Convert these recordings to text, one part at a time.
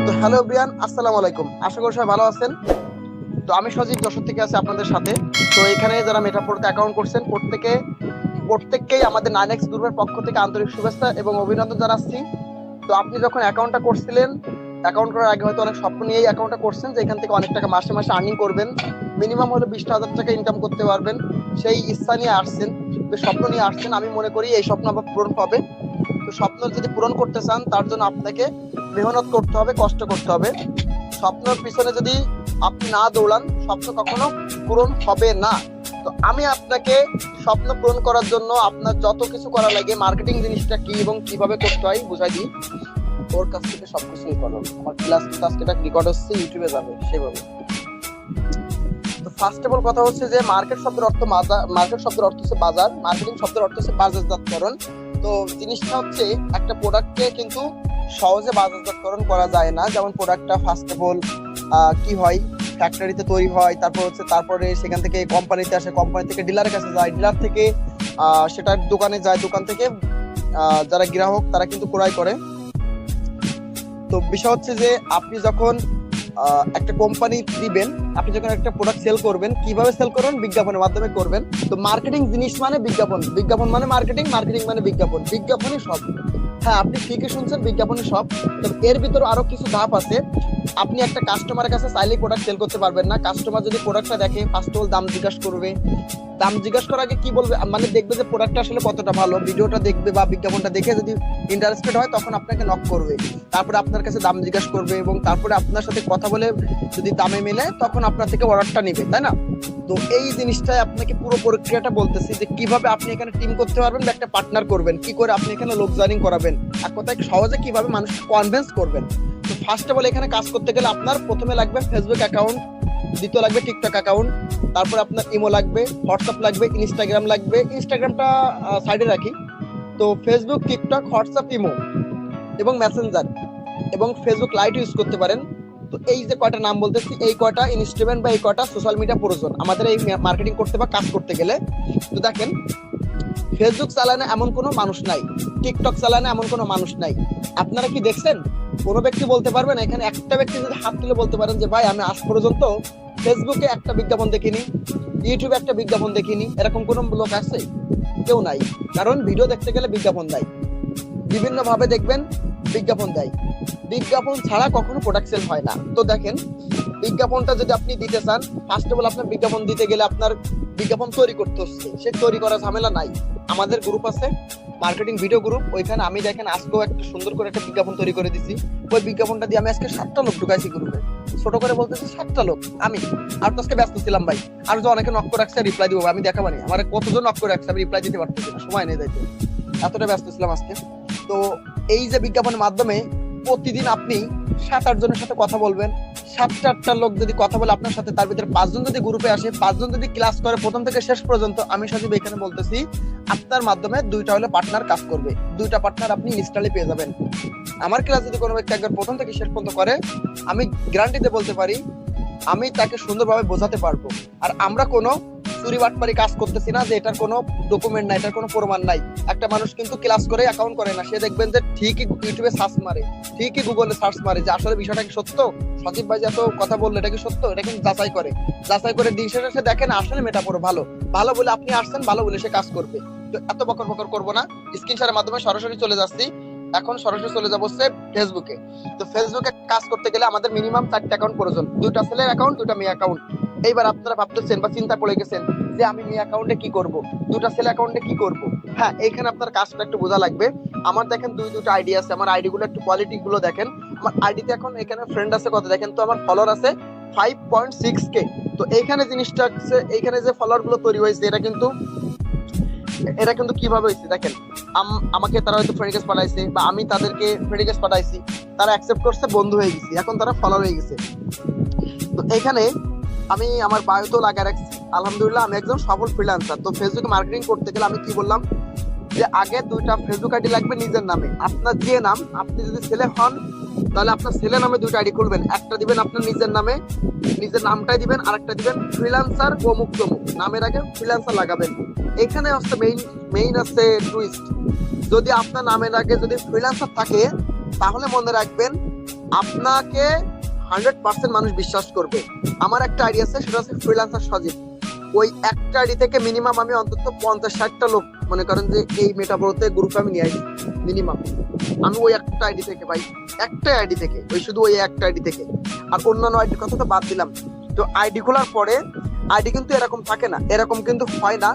তো hello Brian, আসসালামু আলাইকুম। আশা করি সবাই ভালো আছেন। তো আমি সজীব যশোর থেকে আছি আপনাদের সাথে। তো এখানে যারা মেটাফোরতে অ্যাকাউন্ট করছেন প্রত্যেককেই আমাদের 9X গ্রুপের পক্ষ থেকে আন্তরিক শুভেচ্ছা এবং অভিনন্দন জানাচ্ছি। তো আপনি যখন অ্যাকাউন্টটা করছিলেন, অ্যাকাউন্ট করার আগে হয়তো অনেক স্বপ্ন নিয়েই অ্যাকাউন্টটা করছেন যে এখান থেকে অনেক টাকা মাসে মাসে আর্নিং করবেন, মিনিমাম হলে 20,000 টাকা ইনকাম করতে পারবেন। সেই ইচ্ছা নিয়ে আসছেন, স্বপ্ন নিয়ে আসছেন। আমি মনে করি এই স্বপ্ন আবার পূরণ হবে। তো স্বপ্ন যদি পূরণ করতে চান তার জন্য আপনাকে মেহনত করতে হবে, কষ্ট করতে হবে। স্বপ্নের পিছনে যদি আপনি না দৌড়ান, স্বপ্ন কখনো পূরণ হবে না। তো আমি আপনাকে স্বপ্ন পূরণ করার জন্য আপনার যত কিছু করা লাগে, মার্কেটিং জিনিসটা কি এবং কিভাবে করতে হয় বুঝাই দিই। ওর কাছ থেকে সবকিছুই করো। আমার ক্লাস আজকে রেকর্ড হচ্ছে, ইউটিউবে যাবে সেভাবে। তো ফার্স্ট অফ অল কথা হচ্ছে যে মার্কেট শব্দের অর্থ মার্কেট শব্দের অর্থ হচ্ছে বাজার, মার্কেটিং শব্দের অর্থ হচ্ছে বাজারজাতকরণ। তো জিনিসটা হচ্ছে একটা প্রোডাক্টকে কিন্তু সহজে বাজারজাতকরণ করা যায় না। যেমন প্রোডাক্টটা ফার্স্ট অফ অল কি হয়, ফ্যাক্টরিতে তৈরি হয়, তারপরে সেখান থেকে কোম্পানিতে আসে, কোম্পানি থেকে ডিলারের কাছে যায়, ডিলার থেকে সেটা দোকানে যায়, দোকান থেকে যারা গ্রাহক তারা কিন্তু ক্রয় করে। তো বিষয় হচ্ছে যে আপনি যখন একটা কোম্পানি দিবেন, আপনি যখন একটা প্রোডাক্ট সেল করবেন, কিভাবে সেল করবেন? বিজ্ঞাপনের মাধ্যমে করবেন। তো মার্কেটিং জিনিস মানে বিজ্ঞাপন, বিজ্ঞাপন মানে মার্কেটিং, মার্কেটিং মানে বিজ্ঞাপন, বিজ্ঞাপনই সব। হ্যাঁ, আপনি ঠিকই শুনছেন, বিজ্ঞাপনই সব। তবে এর ভিতরে আরো কিছু ধাপ আছে। আপনি একটা কাস্টমারের কাছে চাইলেই প্রোডাক্ট সেল করতে পারবেন না। কাস্টমার যদি প্রোডাক্টটা দেখে, ফার্স্ট অফ অল দাম জিজ্ঞাসা করবে। দাম জিজ্ঞাসা করার আগে কি বলবে, মানে দেখবে যে প্রোডাক্টটা আসলে কতটা ভালো, ভিডিওটা দেখবে বা বিজ্ঞাপনটা দেখে যদি ইন্টারেস্টেড হয় তখন আপনাকে নক করবে। তারপরে আপনার কাছে দাম জিজ্ঞাসা করবে এবং তারপরে আপনার সাথে কথা বলে যদি দামে মেলে তখন আপনার থেকে অর্ডারটা নেবে, তাই না? তো এই জিনিসটাই আপনাকে পুরো প্রক্রিয়াটা বলতেছি যে কিভাবে আপনি এখানে টিম করতে পারবেন বা একটা পার্টনার করবেন, কি করে আপনি এখানে লোক জয়েনিং করাবেন, এক কথায় সহজে কিভাবে মানুষকে কনভিন্স করবেন। তো ফার্স্ট অফ অল এখানে কাজ করতে গেলে আপনার প্রথমে লাগবে ফেসবুক অ্যাকাউন্ট, দ্বিতীয় লাগবে টিকটক অ্যাকাউন্ট, তারপর আপনার ইমো লাগবে, হোয়াটসঅ্যাপ লাগবে, ইনস্টাগ্রাম লাগবে। ইনস্টাগ্রামটা সাইডে রাখি। তো ফেসবুক, টিকটক, হোয়াটসঅ্যাপ, ইমো এবং মেসেঞ্জার এবং ফেসবুক লাইট ইউজ করতে পারেন। তো এই যে কয়টা নাম বলতেছি, এই কয়টা ইনস্ট্রুমেন্ট বা এই কয়টা সোশ্যাল মিডিয়া প্রয়োজন আমাদের এই মার্কেটিং করতে বা কাজ করতে গেলে। তো দেখেন, ফেসবুক চালানো এমন কোনো মানুষ নাই, টিকটক চালানো এমন কোনো মানুষ নাই। আপনারা কি দেখছেন কোনো ব্যক্তি বলতে পারবেন? এখানে একটা ব্যক্তি যদি হাত তুলে বলতে পারেন যে ভাই আমি আজ পর্যন্ত ফেসবুকে একটা বিজ্ঞাপন দেখিনি, ইউটিউবে একটা বিজ্ঞাপন দেখিনি, এরকম কোনো লোক আছে? কেউ নাই। কারণ ভিডিও দেখতে গেলে বিজ্ঞাপন দেয়, বিভিন্ন ভাবে দেখবেন বিজ্ঞাপন দেয়। বিজ্ঞাপন ছাড়া কখনো প্রোডাক্ট সেল হয় না। তো দেখেন, বিজ্ঞাপনটা যদি আপনি দিতে চান, ফার্স্ট অফ অল আপনার বিজ্ঞাপন দিতে গেলে আপনার বিজ্ঞাপন তৈরি করতে হচ্ছে। সে তৈরি করার ঝামেলা নাই। আমাদের গ্রুপ আছে, মার্কেটিং ভিডিও গ্রুপ, ওইখানে আমি দেখেন আজকেও একটা সুন্দর করে একটা বিজ্ঞাপন তৈরি করে দিছি। ওই বিজ্ঞাপনটা দিয়ে আমি আজকে 7টা লোক ঢুকাইছি গ্রুপে। ছোট করে বলতেছি 7টা লোক। আমি আর তো আজকে ব্যস্ত ছিলাম ভাই। আর যে অনেকে নক করে রাখছে, রিপ্লাই দিব, আমি দেখাবানি আমার কতজন নক করে রাখছে, আমি রিপ্লাই দিতে পারতেছি না, সময় নেই যাইতে, এতটা ব্যস্ত ছিলাম আজকে। তো এই যে বিজ্ঞাপনের মাধ্যমে প্রতিদিন আপনি 7-8 জনের সাথে কথা বলবেন। 7-8টা লোক যদি কথা বলে আপনার সাথে, তার ভিতরে 5 জন যদি গ্রুপে আসে, 5 জন যদি ক্লাস করে প্রথম থেকে শেষ পর্যন্ত, আমি সজীব এখানে বলতেছি আপনার মাধ্যমে 2টা হলে পার্টনার কাজ করবে। 2টা পার্টনার আপনি ইনস্ট্যান্টলি পেয়ে যাবেন। আমার ক্লাস যদি কোনো ব্যক্তি একবার প্রথম থেকে শেষ পর্যন্ত করে, আমি গ্যারান্টিতে বলতে পারি আমি তাকে সুন্দরভাবে বোঝাতে পারবো। আর আমরা কোনো চুরি বাটপারি কাজ করতেছি না যে এটার কোনো ডকুমেন্ট নাই, এটার কোনো প্রমাণ নাই। একটা মানুষ কিন্তু ক্লাস করে অ্যাকাউন্ট করে না। সে দেখবেন যে ঠিকই ইউটিউবে সার্চ মারে, ঠিকই গুগলে সার্চ মারে যে আসলে বিষয়টা কি সত্য, সজীব ভাই যে এত কথা বললো এটা কি সত্য, এটা কিন্তু যাচাই করে দিন শেষে দেখেন আসলে মেটাফোর ভালো ভালো বলে আপনি আসছেন, ভালো বলে সে কাজ করবে। তো এত বকর বকর করবো না, স্ক্রিন শেয়ারের মাধ্যমে সরাসরি চলে যাচ্ছি। এখন সরাসরি চলে যাবো ফেসবুকে। তো ফেসবুকে কাজ করতে গেলে আমাদের মিনিমাম 4টা অ্যাকাউন্ট প্রয়োজন, 2টা ছেলের অ্যাকাউন্ট, 2টা মেয়ে অ্যাকাউন্ট। এইবার আপনারা ভাবতেছেন বা চিন্তা পড়ে গেছেন যে আমি মেয়ে অ্যাকাউন্টে কি করব, 2টা ছেলে অ্যাকাউন্টে কি করব। হ্যাঁ, এইখানে আপনার কাজটা একটু বোঝা লাগবে। আমার দেখেন 2টা আইডি আছে, আমার আইডি গুলো একটু কোয়ালিটি গুলো দেখেন। আমার আইডিতে এখন এখানে ফ্রেন্ড আছে কত দেখেন তো, আমার ফলোয়ার আছে 5.6K। তো এইখানে জিনিসটা হচ্ছে, এইখানে যে ফলোয়ার গুলো তৈরি হয়েছে এটা কিন্তু কিভাবে হয়েছে দেখেন। আমাকে তারা হয়তো ফ্রেন্ড রিকোয়েস্ট পাঠাইছে বা আমি তাদেরকে ফ্রেন্ড রিকোয়েস্ট পাঠাইছি, তারা অ্যাকসেপ্ট করছে, বন্ধু হয়ে গেছি, এখন তারা ফলোয়ার হয়ে গেছে। তো এখানে আমি আমার বায়োতেও লাগায় রাখছি আলহামদুলিল্লাহ আমি একজন সফল ফ্রিল্যান্সার। তো ফেসবুক মার্কেটিং করতে গেলে আমি কি বললাম যে আগে 2টা ফেসবুক আইডি লাগবে নিজের নামে। আপনার যে নাম, আপনি যদি ছেলে হন তাহলে আপনার ছেলে নামে 2টা আইডি খুলবেন। একটা দিবেন আপনার নিজের নামে, নিজের নামটাই দিবেন, আর একটা দিবেন ফ্রিল্যান্সার অমুক তমুক, নামের আগে ফ্রিল্যান্সার লাগাবেন। এখানে হচ্ছে মেইন আছে টুইস্ট। যদি আপনার নামের আগে যদি ফ্রিল্যান্সার থাকে তাহলে মনে রাখবেন আপনাকে 100% মানুষ বিশ্বাস করবে। আমার একটা আইডিয়া আছে, সেটা হচ্ছে ফ্রিল্যান্সার সজীব। ওই একটা আইডি থেকে মিনিমাম আমি অন্তত 50-60টা লোক মনে করেন যে এই মেটাবড়তে গ্রুপে আমি নিয়ে আসি মিনিমাম। আমি ওই একটা আইডি থেকে ভাই, একটা আইডি থেকে, ওই শুধু ওই একটা আইডি থেকে। আর অন্যান্য আইডির কথা তো বাদ দিলাম। তো আইডি খোলার পরে আইডি কিন্তু এরকম থাকে না, এরকম কিন্তু হয় না।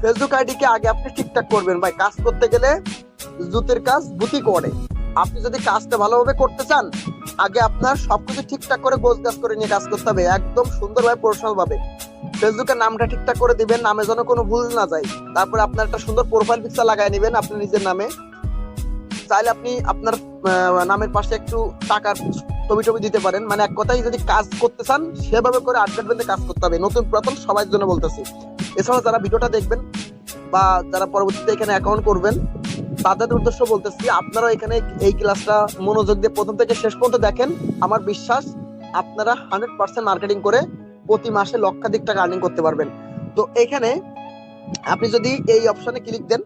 ফেসবুক আইডি কে আগে আপনি ঠিকঠাক করবেন ভাই। কাজ করতে গেলে জুতের কাজ বুতি করে। আপনি যদি কাজটা ভালোভাবে করতে চান, আগে আপনার সবকিছু ঠিকঠাক করে গোছগাছ করে নিয়ে কাজ করতে হবে, একদম সুন্দরভাবে প্রফেশনাল ভাবে। ফেসবুকের নামটা ঠিকঠাক করে দিবেন, নামে যেন কোনো ভুল না যায়। তারপরে আপনার একটা সুন্দর প্রোফাইল পিকচার লাগাই নেবেন আপনার নিজের নামে। চাইলে আপনি আপনার নামের পাশে একটু টাকার ছবি টবি দিতে পারেন। মানে এক কথায় যদি কাজ করতে চান সেভাবে করে আড্ডাট বেঁধে কাজ করতে হবে, নতুন পুরাতন সবার জন্য বলতেছি। এছাড়া যারা ভিডিওটা দেখবেন বা যারা পরবর্তীতে এখানে অ্যাকাউন্ট করবেন, তাদের উদ্দেশ্য বলতেছি, আপনারা এখানে এই ক্লাসটা মনোযোগ দিয়ে প্রথম থেকে শেষ পর্যন্ত দেখেন। আমার বিশ্বাস আপনারা 100% মার্কেটিং করে প্রতি মাসে লক্ষাধিক টাকা আর্নিং করতে পারবেন। তো এখানে আপনি যদি এই অপশনে ক্লিক দেন,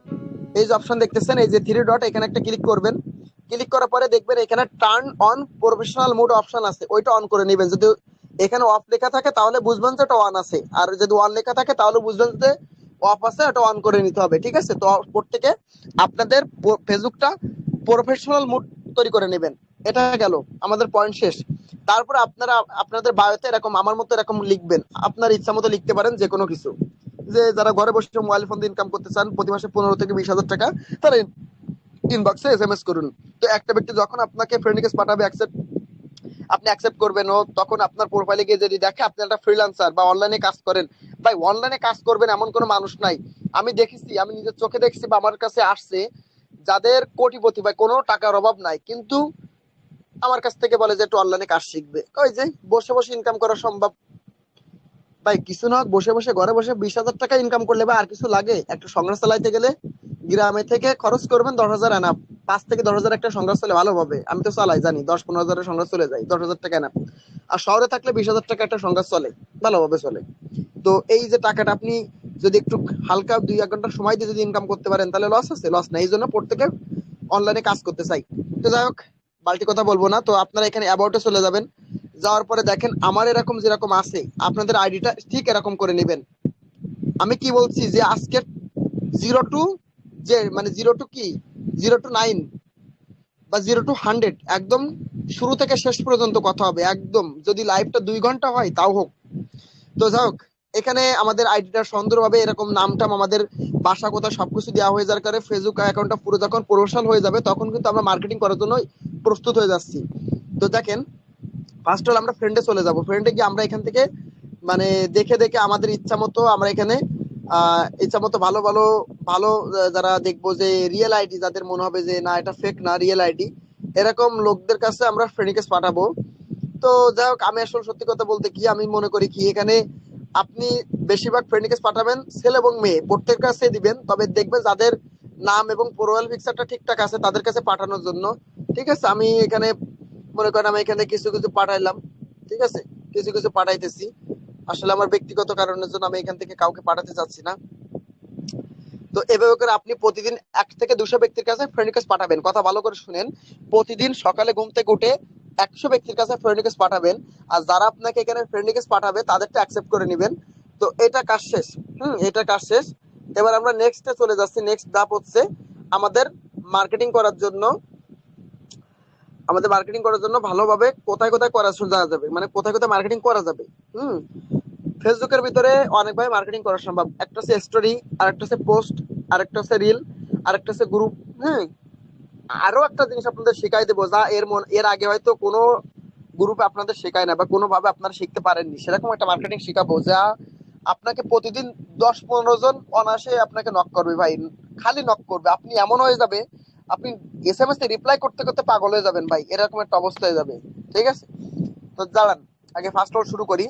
এই যে অপশন দেখতেছেন, এই যে থ্রি ডট, এখানে একটা ক্লিক করবেন। ক্লিক করার পরে দেখবেন এখানে turn on professional mode option আছে, ওইটা অন করে নেবেন। যদি এখানে অফ লেখা থাকে তাহলে বুঝবেন যে ওটা অন আছে, আর যদি অন লেখা থাকে তাহলে বুঝবেন যে অফ আছে, ওটা অন করে নিতে হবে। ঠিক আছে? তো প্রত্যেকে আপনাদের ফেসবুকটা প্রফেশনাল মোড তৈরি করে নেবেন। এটা গেল আমাদের পয়েন্ট শেষ। তারপরে আপনারা আপনাদের বায়োতে এরকম আমার মতো এরকম লিখবেন, আপনার ইচ্ছা মতো লিখতে পারেন যে কোনো কিছু। যে যারা ঘরে বসে মোবাইল ফোন দিয়ে ইনকাম করতে চান প্রতি মাসে 15 থেকে 20 হাজার টাকা, তারা ইনবক্সে এসএমএস করুন। তো একটা ব্যক্তি যখন আপনাকে ফ্রেন্ড রিকোয়েস্ট পাঠাবে, আপনি অ্যাকসেপ্ট করবেন। ও তখন আপনার প্রোফাইলে গিয়ে যদি দেখে আপনি একটা ফ্রিল্যান্সার বা অনলাইনে কাজ করেন, ভাই অনলাইনে কাজ করবেন এমন কোনো মানুষ নাই। আমি দেখেছি, আমি নিজের চোখে দেখছি বা আমার কাছে আসছে, যাদের কোটিপতি ভাই, কোনো টাকার অভাব নাই, কিন্তু আমার কাছ থেকে বলে যে একটু অনলাইনে কাজ শিখবে। ওই যে বসে বসে ইনকাম করা সম্ভব ভাই, কিছু না হোক বসে বসে ঘরে বসে 20,000 টাকা ইনকাম করলে বা আর কিছু লাগে? একটা সংসার চালাইতে গেলে গ্রামে থেকে খরচ করবেন 10,000 এনাফ। 5 থেকে 10,000 একটা সংসার চলে ভালোভাবে, আমি তো চালাই জানি, 10-15 হাজারের সংসার চলে যায়, 10,000 টাকা এনাফ। আর শহরে থাকলে 20,000 টাকা একটা সংসার চলে, ভালোভাবে চলে। তো এই যে টাকাটা আপনি যদি একটু হালকা 2-1 ঘন্টা সময় দিয়ে যদি ইনকাম করতে পারেন, তাহলে লস আছে? লস নাই। এই জন্য প্রত্যেকে অনলাইনে কাজ করতে চাই। তো যাই হোক, বালতি কথা বলবো না। তো আপনারা এখানে অ্যাবাউটে চলে যাবেন। যাওয়ার পরে দেখেন আমার এরকম যেরকম আছে, আপনাদের আইডিটা ঠিক এরকম করে নেবেন। আমি কি বলছি যে আজকে 0 টু, যে মানে 0 টু কি, 0 টু 9 বা 0 টু 100, একদম শুরু থেকে শেষ পর্যন্ত কথা হবে একদম। যদি লাইভটা 2 ঘন্টা হয় তাও হোক। তো যাই হোক, এখানে আমাদের আইডিটা সুন্দরভাবে এরকম নামটাম, আমাদের বাসা কোথা সবকিছু দেওয়া হয়ে যাওয়ার কারণে ফেসবুক অ্যাকাউন্টটা পুরো যখন প্রফেশনাল হয়ে যাবে, তখন কিন্তু আমরা মার্কেটিং করার জন্য প্রস্তুত হয়ে যাচ্ছি। তো দেখেন, ফার্স্ট অল আমরা ফ্রেন্ডে চলে যাব। ফ্রেন্ডে গিয়ে আমরা এখান থেকে মানে দেখে দেখে আমাদের ইচ্ছা মতো আমরা এখানে ইচ্ছা মতো ভালো ভালো ভালো যারা দেখবো যে রিয়েল আইডি, যাদের মনে হবে যে না এটা ফেক না রিয়েল আইডি, এরকম লোকদের কাছে আমরা ফ্রেন্ড রিকোয়েস্ট পাঠাবো। তো যাই হোক, আমি আসলে সত্যি কথা বলতে কি আমি মনে করি কি, এখানে আপনি বেশিরভাগ ফ্রেন্ড রিকোয়েস্ট পাঠাবেন ছেলে এবং মেয়ে প্রত্যেক কাছে দিবেন, তবে দেখবেন যাদের নাম এবং প্রোফাইল পিকচারটা ঠিকঠাক আছে তাদের কাছে পাঠানোর জন্য। ঠিক আছে? আমি এখানে মনে করেন আমি এখানে কিছু কিছু পাঠাইলাম। ঠিক আছে? কিছু কিছু পাঠাইতেছি। আসলে আমার ব্যক্তিগত কারণের জন্য আমি এখান থেকে কাউকে পাঠাতে চাচ্ছি না। তো এভাবে করে আপনি প্রতিদিন 1 থেকে 200 ব্যক্তির কাছে ফ্রেন্ড রিকোয়েস্ট পাঠাবেন। কথা ভালো করে শুনেন, প্রতিদিন সকালে ঘুম থেকে উঠে 100 ব্যক্তির কাছে ফ্রেন্ড রিকোয়েস্ট পাঠাবেন। আর যারা আপনাকে এখানে ফ্রেন্ড রিকোয়েস্ট পাঠাবে তাদেরটা অ্যাকসেপ্ট করে নেবেন। তো এটা কাজ শেষ। এটা কাজ শেষ। এবার আমরা নেক্সটে চলে যাচ্ছি। নেক্সট ধাপ হচ্ছে আমাদের মার্কেটিং করার জন্য, ভালোভাবে কোথায় কোথায় করা যাবে, মানে কোথায় কোথায় মার্কেটিং করা যাবে। হুম ফেসবুকের ভিতরে অনেকভাবে মার্কেটিং করা সম্ভব। একটা হচ্ছে স্টোরি, আরেকটা হচ্ছে পোস্ট, আরেকটা হচ্ছে রিল, আরেকটা হচ্ছে গ্রুপ। হ্যাঁ, আরো একটা জিনিস আপনাদের শেখাই দেবো, যা এর আগে হয়তো কোনো গ্রুপে আপনাদের শেখায় না বা কোনোভাবে আপনারা শিখতে পারেননি, সেরকম একটা মার্কেটিং শেখাবো যা আপনাকে প্রতিদিন 10-15 জন অনায়াসে আপনাকে নক করবে ভাই, খালি নক করবে। আপনি এমন হয়ে যাবে, আপনি এসএমএস এ রিপ্লাই করতে করতে পাগল হয়ে যাবেন ভাই, এরকম একটা অবস্থা হয়ে যাবে। ঠিক আছে? তো দাঁড়ান, আগে ফার্স্ট অল শুরু করি।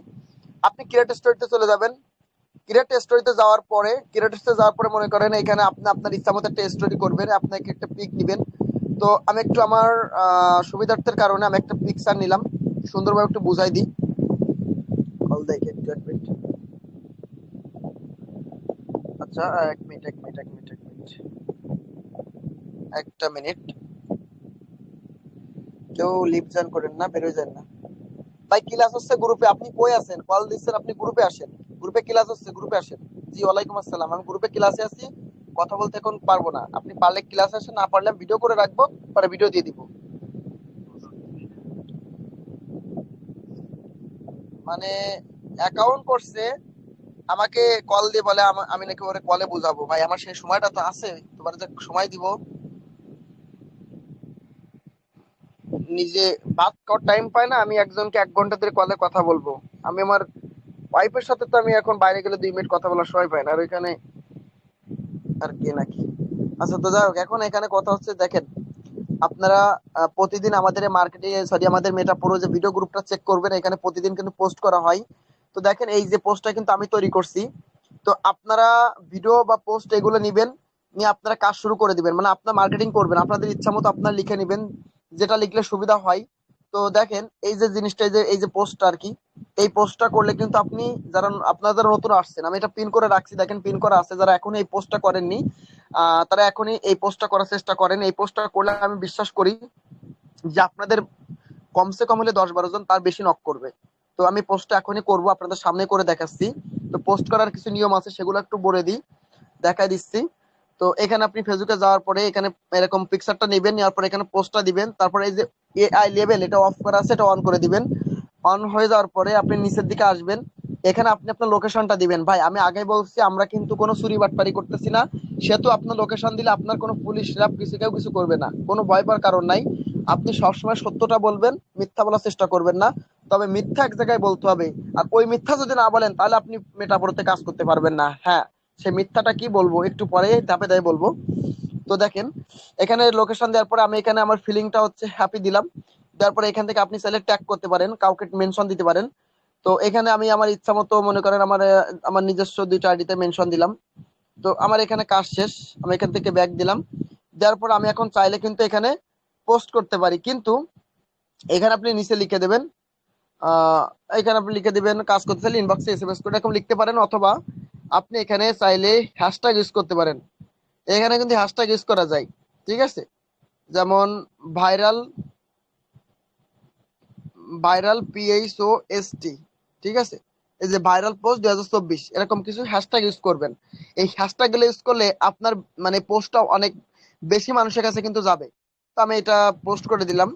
আপনি ক্রিয়েট স্টোরিতে চলে যাবেন। ক্রিয়েট স্টোরিতে যাওয়ার পরে মনে করেন এখানে আপনি আপনার ইচ্ছা মতো একটা স্টোরি করবেন, আপনাকে একটা পিক নিবেন। তো আমি একটু আমার সুবিধার্থের কারণে আমি একটা পিকচার নিলাম, সুন্দরভাবে একটু বুঝাই দিই। কল দেখে একটু 1 মিনিট। আচ্ছা, 1 মিনিট 1 মিনিট 1 মিনিট 1 মিনিট, একটা মিনিট। কেউ লিভ জয়েন করেন না, বেরোয় যান না। ভাই ক্লাস হচ্ছে গ্রুপে, আপনি কই আছেন? কল দিচ্ছেন, আপনি গ্রুপে আসেন। গ্রুপে ক্লাস হচ্ছে, গ্রুপে আসেন। জি ওয়ালাইকুম আসসালাম, আমি গ্রুপে ক্লাসে আছি, কথা বলতে এখন পারবো না। আপনি পারলে ক্লাস আসেন, না পারলে ভিডিও করে রাখবো, পরে ভিডিও দিয়ে দিব। মানে অ্যাকাউন্ট করছে, আমাকে কল দিয়ে বলে আমি নাকি ওরে কলে বুঝাবো। ভাই আমার সেই সময়টা তো আছে, তোমার যে সময় দিব, নিজে বাদ করার টাইম পায় না। আমি একজনকে 1 ঘন্টা ধরে কলে কথা বলবো, আমি আমার ওয়াইফের সাথে তো আমি এখন বাইরে গেলে 2 মিনিট কথা বলার সময় পাই না, আর ওইখানে আর কে নাকি। আচ্ছা তো যাই হোক, এখন এখানে কথা হচ্ছে দেখেন, আপনারা প্রতিদিন আমাদের মার্কেটে, সরি আমাদের মেটাপুরো যে ভিডিও গ্রুপটা চেক করবেন, এখানে প্রতিদিন কিন্তু পোস্ট করা হয়। তো দেখেন এই যে পোস্টটা কিন্তু আমি তৈরি করছি। তো আপনারা ভিডিও বা পোস্ট এগুলো নিবেন, নিয়ে আপনারা কাজ শুরু করে দিবেন, মানে আপনার মার্কেটিং করবেন আপনাদের ইচ্ছা মতো, আপনারা লিখে নিবেন যেটা লিখলে সুবিধা হয়। তো দেখেন এই যে জিনিসটা, এই যে পোস্টটা আর কি, এই পোস্টটা করলে কিন্তু আপনি, যারা আপনারা যারা নতুন আসছেন, আমি এটা পিন করে রাখছি, দেখেন পিন করা আছে, যারা এখন এই পোস্টটা করেননি তারা এখনই এই পোস্টটা করার চেষ্টা করেন। এই পোস্টটা করলে আমি বিশ্বাস করি যে আপনাদের কমসে কম হলে 10-12 জন তার বেশি নক করবে। তো আমি পোস্টটা এখনই করব, আপনাদের সামনে করে দেখাচ্ছি। তো পোস্ট করার কিছু নিয়ম আছে, সেগুলো একটু বলে দিই, দেখাই দিচ্ছি। তো এখানে আপনি ফেসবুকে যাওয়ার পরে এখানে এরকম পিকচারটা নেবেন, নেওয়ার পরে এখানে পোস্টটা দিবেন, তারপরে এই যে এআই লেভেল এটা অফ করা আছে, এটা অন করে দিবেন। অন হয়ে যাওয়ার পরে আপনি নিচের দিকে আসবেন, এখানে আপনি আপনার লোকেশনটা দিবেন। ভাই আমি আগে বলছি, আমরা কিন্তু কোনো চুরি বাটপারি করতেছি না, সেহেতু আপনার লোকেশন দিলে আপনার কোনো পুলিশ র্যাব কিছু কেউ কিছু করবে না, কোনো ভয় পাওয়ার কারণ নাই। আপনি সবসময় সত্যটা বলবেন, মিথ্যা বলার চেষ্টা করবেন না। তবে মিথ্যা এক জায়গায় বলতে হবে, আর ওই মিথ্যা যদি না বলেন তাহলে আপনি মেটাপোরতে কাজ করতে পারবেন না। হ্যাঁ, সে মিথ্যাটা কি বলবো একটু পরে ধাপে ধাপে বলবো। তো দেখেন এখানে লোকেশন দেওয়ার পরে আমি এখানে আমার ফিলিংটা হচ্ছে হ্যাপি দিলাম। দেওয়ার পরে এখান থেকে আপনি চাইলে ট্যাগ করতে পারেন, কাউকে মেনশন দিতে পারেন। তো এখানে আমি আমার ইচ্ছা মতো মনে করেন আমার আমার নিজস্ব 2টা আইডিতে মেনশন দিলাম। তো আমার এখানে কাজ শেষ, আমি এখান থেকে ব্যাক দিলাম। দেওয়ার পর আমি এখন চাইলে কিন্তু এখানে পোস্ট করতে পারি, কিন্তু এখানে আপনি নিচে লিখে দেবেন, আহ এখানে আপনি লিখে দিবেন কাজ করতে চাইলে ইনবক্সে এসএমএস করে এরকম লিখতে পারেন, অথবা আপনি এখানে চাইলে হ্যাশট্যাগ ইউজ করতে পারেন। এখানে কিন্তু হ্যাশট্যাগ ইউজ করা যায়, ঠিক আছে? যেমন ভাইরাল, ভাইরাল PHOST, ঠিক আছে? এই যে ভাইরাল পোস্ট 2024 এরকম কিছু হ্যাশট্যাগ ইউজ করবেন। এই হ্যাশট্যাগ গুলো ইউজ করলে আপনার মানে পোস্টটা অনেক বেশি মানুষের কাছে কিন্তু যাবে। তো আমি এটা পোস্ট করে দিলাম,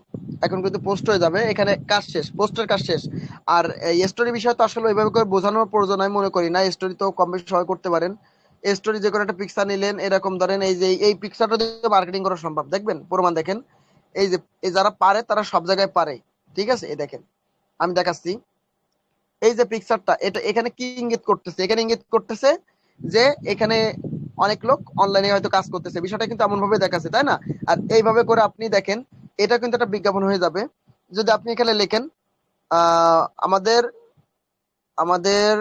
এখন কিন্তু পোস্ট হয়ে যাবে, এখানে কাজ শেষ, পোস্টের কাজ শেষ। আর এই স্টোরি বিষয় তো আসলে ওইভাবে করে বোঝানোর প্রয়োজন আমি মনে করি না, স্টোরি তো কম বেশি সবাই করতে পারেন। স্টোরি যে কোনো একটা পিকচার নিলেন, এরকম ধরেন এই যে এই পিকচারটা দিয়ে মার্কেটিং করা সম্ভব, দেখবেন প্রমাণ দেখেন। এই যে এই যারা পারে তারা সব জায়গায় পারে, ঠিক আছে? এই দেখেন আমি দেখাচ্ছি, এই যে পিকচারটা, এটা এখানে কি ইঙ্গিত করতেছে? এখানে ইঙ্গিত করতেছে যে এখানে অনেক লোক অনলাইনে হয়তো কাজ করতেছে, বিষয়টা কিন্তু এমন ভাবে দেখাচ্ছে, তাই না? আর এইভাবে করে আপনি দেখেন, এটা কিন্তু একটা বিজ্ঞাপন হয়ে যাবে। যদি আপনি এখানে লেখেন আমাদের আমাদের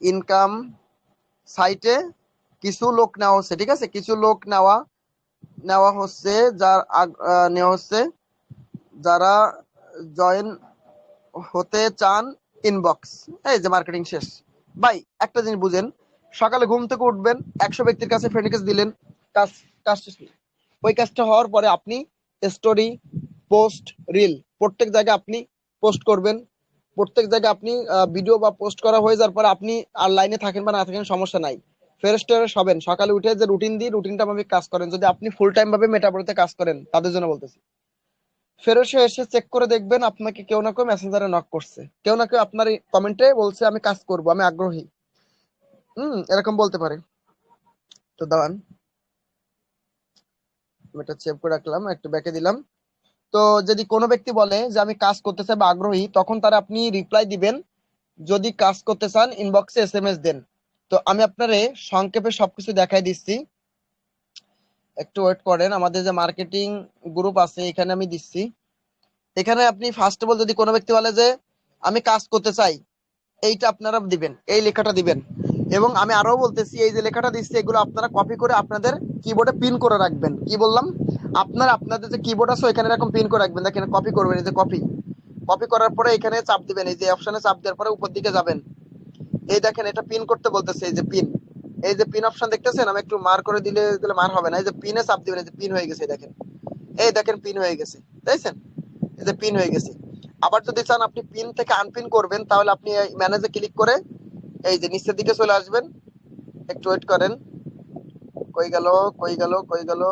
ইনকাম সাইটে কিছু লোক নেওয়া হচ্ছে, ঠিক আছে? কিছু লোক নেওয়া নেওয়া হচ্ছে, যার নেওয়া হচ্ছে, যারা জয়েন হতে চান ইনবক্স। এই যে মার্কেটিং শেষ। ভাই একটা জিনিস বুঝেন, সকালে ঘুম থেকে উঠবেন, 100 ব্যক্তির কাছে ফ্রেন্ড রিকোয়েস্ট দিলেন, কাজ কাজ শেষ। ওই কাজটা হওয়ার পরে আপনি স্টোরি, পোস্ট, রিল প্রত্যেক জায়গায় আপনি পোস্ট করবেন। প্রত্যেক জায়গায় আপনি ভিডিও বা পোস্ট করা হয়ে যাওয়ার পরে আপনি আর লাইনে থাকেন বা না থাকেন সমস্যা নাই, ফ্রেশ ট্রেশ হবেন, সকালে উঠে যে রুটিন দিই রুটিনটা ভাবে কাজ করেন। যদি আপনি ফুল টাইম ভাবে মেটাবলিতে কাজ করেন, তাদের জন্য বলতেছি, ফেরত এসে চেক করে দেখবেন আপনাকে কেউ না কেউ মেসেঞ্জারে নক করছে, কেউ না কেউ আপনার কমেন্টে বলছে আমি কাজ করব, আমি আগ্রহী। এরকম বলতে পারে। তো দাঁড়ান, আমি এটা সেভ করে রাখলাম, একটু ব্যাকে দিলাম। তো যদি কোনো ব্যক্তি বলে যে আমি কাজ করতে চাই বা আগ্রহী, তখন তারা আপনি রিপ্লাই দিবেন, যদি কাজ করতে চান ইনবক্সে এসএমএস দেন। তো আমি আপনারে সংক্ষেপে সবকিছু দেখাই দিচ্ছি, একটু ওয়েট করেন। আমাদের যে মার্কেটিং গ্রুপ আছে এখানে আমি দিচ্ছি। এখানে আপনি ফার্স্ট অফ অল যদি কোনো ব্যক্তি বলে যে আমি কাজ করতে চাই, এইটা আপনারা দিবেন, এই লেখাটা দিবেন। এবং আমি আরো বলতেছি, এই যে লেখাটা দিচ্ছি এগুলো আপনারা কপি করে আপনাদের কিবোর্ডে পিন করে রাখবেন। কি বললাম? আপনারা আপনাদের যে কিবোর্ড আছে ওইখানে এরকম পিন করে রাখবেন, দেখেন কপি করবেন, এই যে কপি, কপি করার পরে এখানে চাপ দিবেন, এই যে অপশনে চাপ দেওয়ার পরে উপর দিকে যাবেন, এই দেখেন এটা পিন করতে বলতেছে, এই যে পিন, এই যে পিন অপশন দেখতেছেন, আমি একটু মার করে দিলে দিলে মার হবে না, এই যে পিনে চাপ দিবেন, এই যে পিন হয়ে গেছে, দেখেন, এই দেখেন পিন হয়ে গেছে, দেখছেন? এই যে পিন হয়ে গেছে। আবার যদি চান আপনি পিন থেকে আনপিন করবেন, তাহলে আপনি ম্যানেজে ক্লিক করে এই যে নিচের দিকে চলে আসবেন। একটু ওয়েট করেন। কই গেল, কই গেল, কই গেল?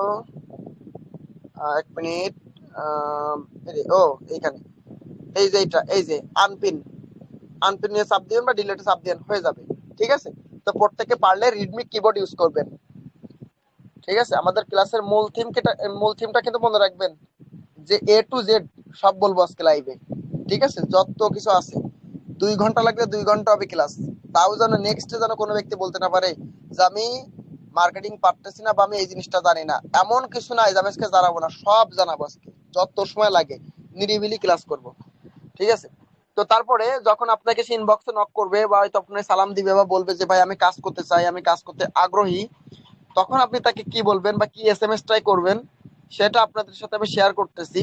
1 মিনিট। ও, এইখানে। এই যে এটা, এই যে আনপিন, আনপিন নিয়ে চাপ দিবেন বা ডিলেটে চাপ দিবেন, হয়ে যাবে। ঠিক আছে। তো প্রত্যেকে পারলে রিডমি কিবোর্ড ইউজ করবেন। ঠিক আছে। আমাদের ক্লাসের মূল থিমটা কিন্তু মনে রাখবেন, যে A to Z সব বলবো আজকে লাইভে। ঠিক আছে, যত কিছু আছে। 2 ঘন্টা লাগলে 2 ঘন্টা হবে ক্লাস। তাও যেন নেক্সট যেন কোনো ব্যক্তি বলতে না পারে যে আমি মার্কেটিং পারতেছি না বা আমি এই জিনিসটা জানি না। এমন কিছু নাই যে আমি আজকে জানাবো না, সব জানাবো আজকে, যত সময় লাগে নিরিবিলি ক্লাস করব। ঠিক আছে। তো তারপরে যখন আপনাকে সে ইনবক্সে নক করবে বা হয়তো আপনার সালাম দিবে বা বলবে যে ভাই আমি কাজ করতে চাই, আমি কাজ করতে আগ্রহী, তখন আপনি তাকে কি বলবেন বা কি এসএমএস ট্রাই করবেন, সেটা আপনাদের সাথে আমি শেয়ার করতেছি।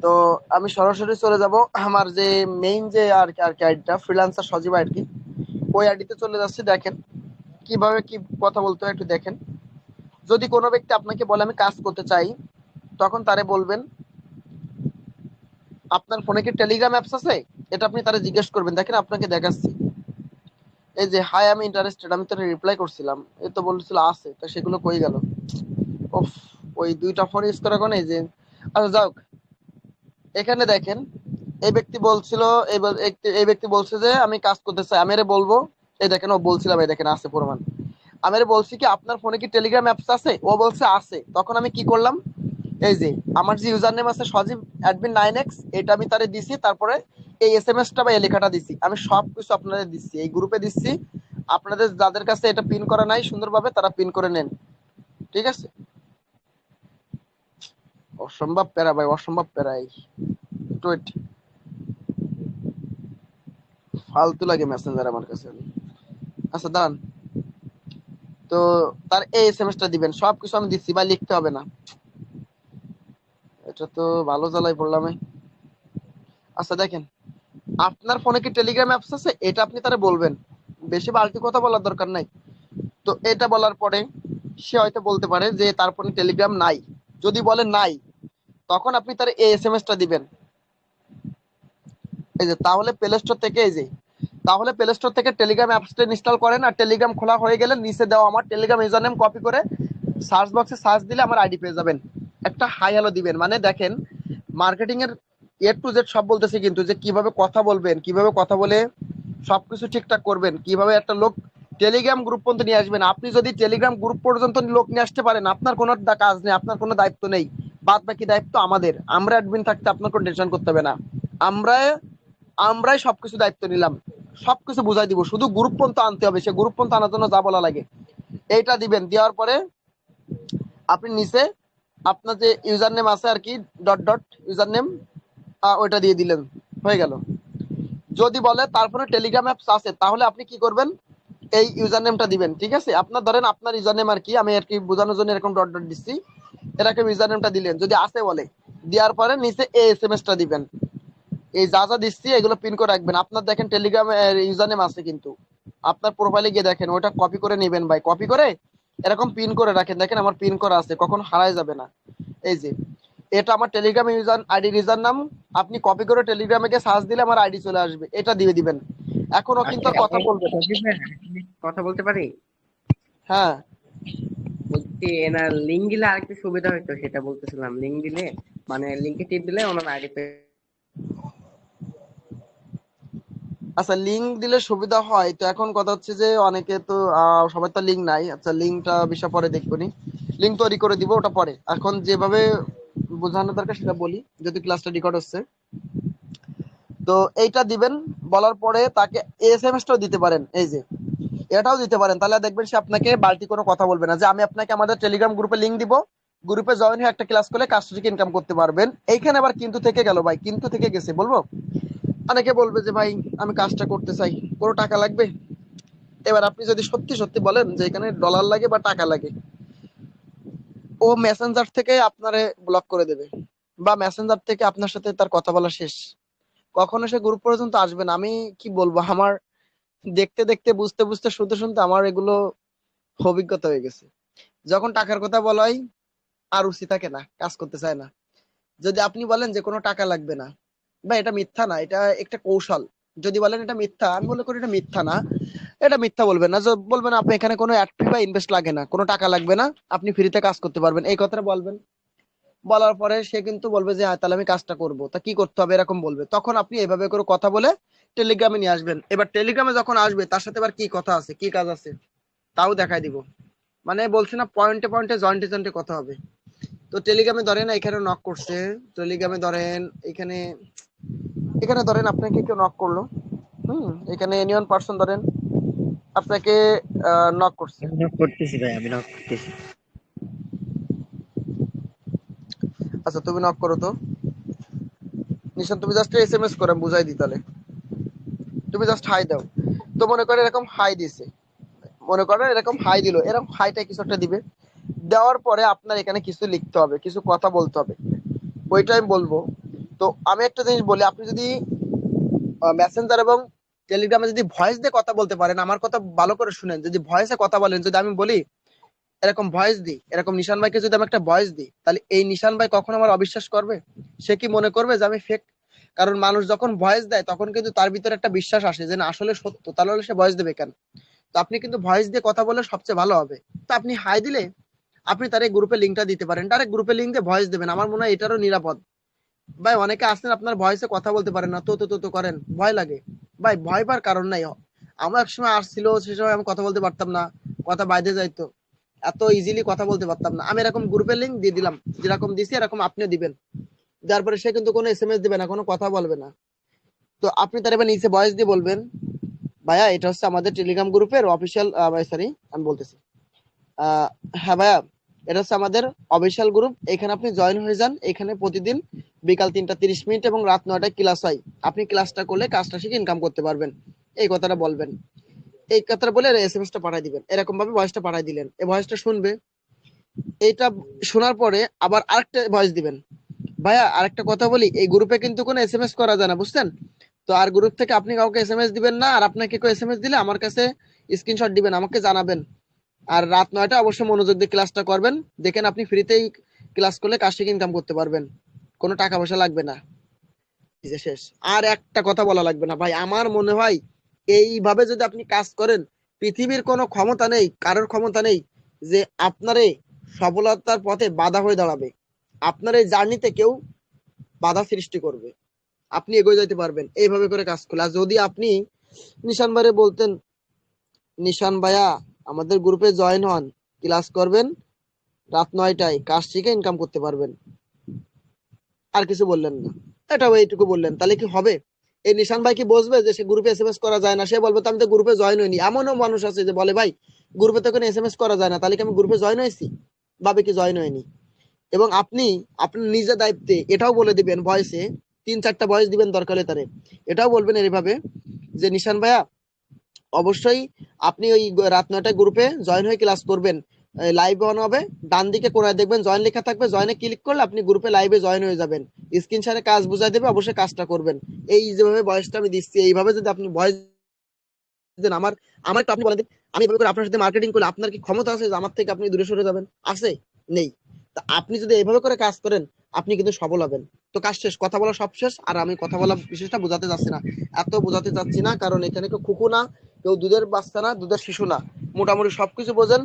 তো আমি সরাসরি চলে যাব আমার যে মেইন যে আর কি আইডিটা, ফ্রিল্যান্সার সজীব আর কি, ওই আইডিতে চলে যাচ্ছি। দেখেন কিভাবে কি কথা বলতে হয় একটু দেখেন। যদি কোনো ব্যক্তি আপনাকে বলে আমি কাজ করতে চাই, তখন তারে বলবেন আপনার ফোনে কি টেলিগ্রাম অ্যাপস আছে, এটা আপনি তারে জিজ্ঞেস করবেন। দেখেন আপনাকে দেখাচ্ছি, এই যে হাই আমি ইন্টারেস্টেড, আমি তারে রিপ্লাই করছিলাম, এই তো বলছিল আছে, তো সেগুলো কই গেল? ওফ, ওই 2টা ফোন ইউজ করার কারণে এই যে, আচ্ছা যাও। এখানে দেখেন, এই ব্যক্তি বলছিল, এই ব্যক্তি বলছে যে আমি কাজ করতে চাই, আমি এর বলবো, এই দেখেন ও বলছিলাম, এই দেখেন আছে প্রমাণ। আমি এর বলছি কি আপনার ফোনে কি টেলিগ্রাম অ্যাপস আছে, ও বলছে আছে। তখন আমি কি করলাম, এই যে আমার যে ইউজার নেম আছে সজীব অ্যাডমিন 9x, এটা আমি তারে দিছি। তারপরে এই এসএমএসটা বা এই লেখাটা দিছি, আমি সব কিছু আপনাদের দিচ্ছি, এই গ্রুপে দিচ্ছি। আপনাদের যাদের কাছে এটা পিন করা নাই সুন্দরভাবে, তারা পিন করে নেন। ঠিক আছে। অসম্ভব প্যারা ভাই, অসম্ভব প্যারাই। টুইট ফালতু লাগে মেসেঞ্জার আমার কাছে। আচ্ছা দাঁড়ান। তো তার এই এসএমএসটা দিবেন, সবকিছু আমি দিচ্ছি ভাই, লিখতে হবে না। এটা তো ভালো জ্বালাই পড়লাম আমি। আচ্ছা দেখেন, আপনার ফোনে কি টেলিগ্রাম অ্যাপস আছে, এটা আপনি তারা বলবেন। বেশি বালতি কথা বলার দরকার নাই। তো এটা বলার পরে সে হয়তো বলতে পারে যে তার ফোনে টেলিগ্রাম নাই। যদি বলে নাই, তখন আপনি তার এই এসএমএসটা দিবেন, এই যে তাহলে প্লে স্টোর থেকে, এই যে তাহলে প্লে স্টোর থেকে টেলিগ্রাম অ্যাপসটা ইনস্টল করেন। আর টেলিগ্রাম খোলা হয়ে গেলে নিচে দেওয়া আমার টেলিগ্রাম ইউজার নেম কপি করে সার্চ বক্সে সার্চ দিলে আমার আইডি পেয়ে যাবেন। একটা হাই হ্যালো দিবেন, মানে দেখেন মার্কেটিং এর A to Z সব বলতেছি, কিন্তু যে কিভাবে কথা বলবেন, কিভাবে কথা বলে সবকিছু ঠিকঠাক করবেন, কিভাবে একটা লোক টেলিগ্রাম গ্রুপ পর্যন্ত নিয়ে আসবেন। আপনি যদি টেলিগ্রাম গ্রুপ পর্যন্ত লোক নিয়ে আসতে পারেন, আপনার কোনো কাজ নেই, আপনার কোনো দায়িত্ব নেই। বাদ বাকি দায়িত্ব আমাদের, আমরা অ্যাডমিন থাকতে আপনার কোনো টেনশন করতে হবে না। আমরা আমরাই সবকিছু দায়িত্ব নিলাম, সবকিছু বুঝাই দিব, শুধু গ্রুপ পর্যন্ত আনতে হবে। সে গ্রুপ পর্যন্ত আনার জন্য যা বলা লাগে এইটা দিবেন। দেওয়ার পরে আপনি নিচে আপনার যে ইউজার নেম আছে আর কি, ডট ডট ইউজার নেম, ওইটা দিয়ে দিলেন, হয়ে গেল। যদি বলে তারপরে টেলিগ্রাম অ্যাপস আছে, তাহলে আপনি কি করবেন, এই ইউজার নেমটা দিবেন। ঠিক আছে। আপনার ধরেন আপনার ইউজার নেম আর কি, আমি আর কি বোঝানোর জন্য এরকম ডট ডট দিচ্ছি, এরকম ইউজার নেমটা দিলেন, যদি আছে বলে, দেওয়ার পরে নিচে এই এসএমএসটা দিবেন। এই যা যা দিচ্ছি এগুলো পিন করে রাখবেন। আপনার দেখেন টেলিগ্রাম ইউজার নেম আছে কিন্তু, আপনার প্রোফাইলে গিয়ে দেখেন, ওটা কপি করে নেবেন ভাই, কপি করে এরকম পিন করে রাখেন। দেখেন আমার পিন করা আছে, কখনো হারায় যাবে না। এই যে এটা আমার টেলিগ্রাম ইউজার আইডি ইউজার নাম, আপনি কপি করে টেলিগ্রামে গিয়ে সার্চ দিলে আমার আইডি চলে আসবে, এটা দিয়ে দিবেন। এখনো কিন্তু আচ্ছা, আর কথা বলবেন। সজীব ভাই, কথা বলতে পারি? হ্যাঁ। বলছি এনার লিঙ্ক দিলে আরেকটু সুবিধা হইতো, সেটা বলতেছিলাম। লিঙ্ক দিলে মানে লিঙ্কে টিপ দিলে ওনার আইডি আচ্ছা, লিঙ্ক দিলে সুবিধা হয় তো, এখন কথা হচ্ছে যে অনেকে তো সবার তো লিঙ্ক নাই। আচ্ছা, লিঙ্কটা বিষয় পরে দেখবো নি, লিঙ্ক তৈরি করে দিব ওটা পরে। এখন যেভাবে বোঝানো দরকার সেটা বলি, যদি ক্লাসটা রেকর্ড হচ্ছে। তো এইটা দিবেন, বলার পরে তাকে এসএমএসটাও দিতে পারেন, এই যে এটাও দিতে পারেন। তাহলে দেখবেন সে আপনাকে বাড়তি কোনো কথা বলবে না, যে আমি আপনাকে আমাদের টেলিগ্রাম গ্রুপে লিঙ্ক দিব, গ্রুপে জয়েন হয়ে একটা ক্লাস করলে কাজ থেকে ইনকাম করতে পারবেন। এইখানে আবার কিন্তু থেকে গেল ভাই, কিন্তু থেকে গেছে বলবো। অনেকে বলবে যে ভাই আমি কাজটা করতে চাই, কোনো টাকা লাগবে। এবার আপনি যদি সত্যি সত্যি বলেন যে এখানে ডলার লাগে বা টাকা লাগে, ও মেসেঞ্জার থেকে আপনারে ব্লক করে দেবে, বা মেসেঞ্জার থেকে আপনার সাথে তার কথা বলা শেষ। কখনো সে গ্রুপ পর্যন্ত আসবে না। আমি কি বলবো, আমার দেখতে দেখতে বুঝতে বুঝতে শুনতে শুনতে আমার এগুলো অভিজ্ঞতা হয়ে গেছে। যখন টাকার কথা বলা হয় আর রুচি থাকে না, কাজ করতে চায় না। যদি আপনি বলেন যে কোনো টাকা লাগবে না, বা এটা মিথ্যা না, এটা একটা কৌশল। যদি বলেন এটা মিথ্যা, আমি মনে করি এটা মিথ্যা না, এটা মিথ্যা বলবেন না। বলবেন আপনি এখানে কোনো অ্যাড ফি বা ইনভেস্ট লাগে না, কোনো টাকা লাগবে না, আপনি ফ্রিতে কাজ করতে পারবেন, এই কথাটা বলবেন। বলার পরে সে কিন্তু বলবে যে হ্যাঁ তাহলে আমি কাজটা করব, তা কি করতে হবে এরকম বলবে। তখন আপনি এভাবে করে কথা বলে টেলিগ্রামে নিয়ে আসবেন। এবার টেলিগ্রামে যখন আসবে তার সাথে আবার কি কথা আছে, কি কাজ আছে, তাও দেখাই দিব। মানে বলছি না, পয়েন্টে পয়েন্টে জয়েন্টে জয়েন্টে কথা হবে। তো টেলিগ্রামে ধরেন এখানে নক করছে, টেলিগ্রামে ধরেন এখানে, এখানে ধরেন আপনাকে কেউ নক করলো, এখানে এনিওয়ান পার্সন ধরেন আপনাকে নক করছে। আমি নক করতেছি ভাই, আমি নক করতেছি। আচ্ছা তুমি নক করো তো নিশান, তুমি জাস্ট এসএমএস করে আমি বুঝাই দিই তাহলে। তুমি জাস্ট হাই দাও। তো মনে করে এরকম হাই দিছে, মনে করেন এরকম হাই দিল, এরকম হাইটা কিছু একটা দিবে। দেওয়ার পরে আপনার এখানে কিছু লিখতে হবে, কিছু কথা বলতে হবে, ওইটা আমি বলবো। তো আমি একটা জিনিস বলি, আপনি যদি মেসেঞ্জার এবং টেলিগ্রামে যদি ভয়েস দিয়ে কথা বলতে পারেন, আমার কথা ভালো করে শুনেন, যদি ভয়েসে কথা বলেন, যদি আমি বলি এরকম ভয়েস দিই, এরকম নিশান ভাইকে যদি আমি একটা ভয়েস দিই, তাহলে এই নিশান ভাই কখন আমার অবিশ্বাস করবে? সে কি মনে করবে যে আমি ফেক? কারণ মানুষ যখন ভয়েস দেয় তখন কিন্তু তার ভিতরে একটা বিশ্বাস আসে যে না আসলে সত্য, তাহলে সে ভয়েস দেবে কেন? তো আপনি কিন্তু ভয়েস দিয়ে কথা বললে সবচেয়ে ভালো হবে। তো আপনি হাই দিলে আপনি তার এই গ্রুপে লিঙ্কটা দিতে পারেন, ডাইরেক্ট গ্রুপে লিঙ্ক দিয়ে ভয়েস দেবেন, আমার মনে হয় এটারও নিরাপদ। ভাই অনেকে আসেন আপনার ভয়েসে কথা বলতে পারেন না, তো করেন, ভয় লাগে। ভাই ভয় পাওয়ার কারণ নাই। আমার এক সময় আসছিল, সে সময় আমি কথা বলতে পারতাম না, কথা বাইরে যাইতো, এত ইজিলি কথা বলতে পারতাম না। আমি এরকম গ্রুপের লিঙ্ক দিয়ে দিলাম, যেরকম দিছি এরকম আপনিও দিবেন। যার পরে সে কিন্তু কোনো এসএমএস দিবে না, কোনো কথা বলবে না। তো আপনি তার এবার নিচে ভয়েস দিয়ে বলবেন, ভাইয়া এটা হচ্ছে আমাদের টেলিগ্রাম গ্রুপের অফিসিয়াল, সরি আমি বলতেছি, হ্যাঁ ভাইয়া, এটা হচ্ছে আমাদের অফিসিয়াল গ্রুপ, এখানে আপনি জয়েন হয়ে যান। এখানে প্রতিদিন বিকাল 3টা 30 মিনিট এবং রাত 9টায় ক্লাস হয়, আপনি ক্লাসটা করলে কাজটা শিখে ইনকাম করতে পারবেন, এই কথাটা বলবেন। এই কথাটা বলে এসএমএসটা পাঠিয়ে দিবেন, এরকম ভাবে ভয়েসটা পাঠিয়ে দিলেন, এই ভয়েসটা শুনবে। এইটা শোনার পরে আবার আরেকটা ভয়েস দিবেন, ভাইয়া আরেকটা কথা বলি, এই গ্রুপে কিন্তু কোনো এসএমএস করা যায় না, বুঝছেন? তো আর গ্রুপ থেকে আপনি কাউকে এসএমএস দিবেন না, আর আপনাকে কেউ এসএমএস দিলে আমার কাছে স্ক্রিনশট দিবেন, আমাকে জানাবেন। আর রাত 9টা অবশ্যই মনোযোগ দিয়ে ক্লাসটা করবেন। দেখেন আপনি ফ্রিতেই ক্লাস করলে কাজ থেকে ইনকাম করতে পারবেন, কোনো টাকা পয়সা লাগবে না। এই যে শেষ, আর একটা কথা বলা লাগবে না ভাই। আমার মনে হয় এইভাবে যদি আপনি কাজ করেন, পৃথিবীর কোনো ক্ষমতা নেই, কারোর ক্ষমতা নেই যে আপনার এই সফলতার পথে বাধা হয়ে দাঁড়াবে। আপনার এই জার্নিতে কেউ বাধা সৃষ্টি করবে, আপনি এগিয়ে যেতে পারবেন এইভাবে করে কাজ করলে। আর যদি আপনি নিশান ভাইরে বলতেন, নিশান ভাইয়া আমাদের গ্রুপে জয়েন হন, ক্লাস করবেন, রাত 9টায় কাজ শিখে ইনকাম করতে পারবেন, আর কিছু বললেন না, এটাও এইটুকু বললেন, তাহলে কি হবে? এই নিশান ভাই কি বুঝবে যে সে গ্রুপে এসএমএস করা যায় না? সে বলবে তো আমি তো গ্রুপে জয়েন হইনি। এমনও মানুষ আছে যে বলে ভাই গ্রুপে তো কোনো এসএমএস করা যায় না, তাহলে কি আমি গ্রুপে জয়েন হয়েছি? ভাবে কি জয়েন হয়নি। এবং আপনি আপনার নিজের দায়িত্বে এটাও বলে দিবেন ভয়েসে, 3-4টা ভয়েস দিবেন দরকার হলে তারে, এটাও বলবেন এইভাবে যে নিশান ভাইয়া অবশ্যই আপনি ওই রাত 9টায় গ্রুপে জয়েন হয়ে ক্লাস করবেন, লাইভ অন হবে, ডান দিকে কোনায় দেখবেন জয়েন লেখা থাকবে, জয়েনে ক্লিক করলে আপনি গ্রুপে লাইভে জয়েন হয়ে যাবেন। স্ক্রিন শেয়ারে কাজ বুঝাই দেবে, অবশ্যই কাজটা করবেন। এই যেভাবে ভয়েসটা আমি দিচ্ছি, এইভাবে যদি আপনি ভয়েস দেন, আমার আমার একটু আপনি বলেন দিন, আমি এভাবে করে আপনার সাথে মার্কেটিং করলে আপনার কি ক্ষমতা আছে যে আমার থেকে আপনি দূরে সরে যাবেন? আছে? নেই। তা আপনি যদি এইভাবে করে কাজ করেন, আপনি কিন্তু সফল হবেন। তো কাজ শেষ, কথা বলা সব শেষ। আর আমি কথা বলা বিশেষটা বোঝাতে যাচ্ছি না, এত বোঝাতে চাচ্ছি না, কারণ এখানে কেউ খুকু না, কেউ দুধের বাচ্চা না, দুধের শিশু না, মোটামুটি সবকিছু বোঝেন,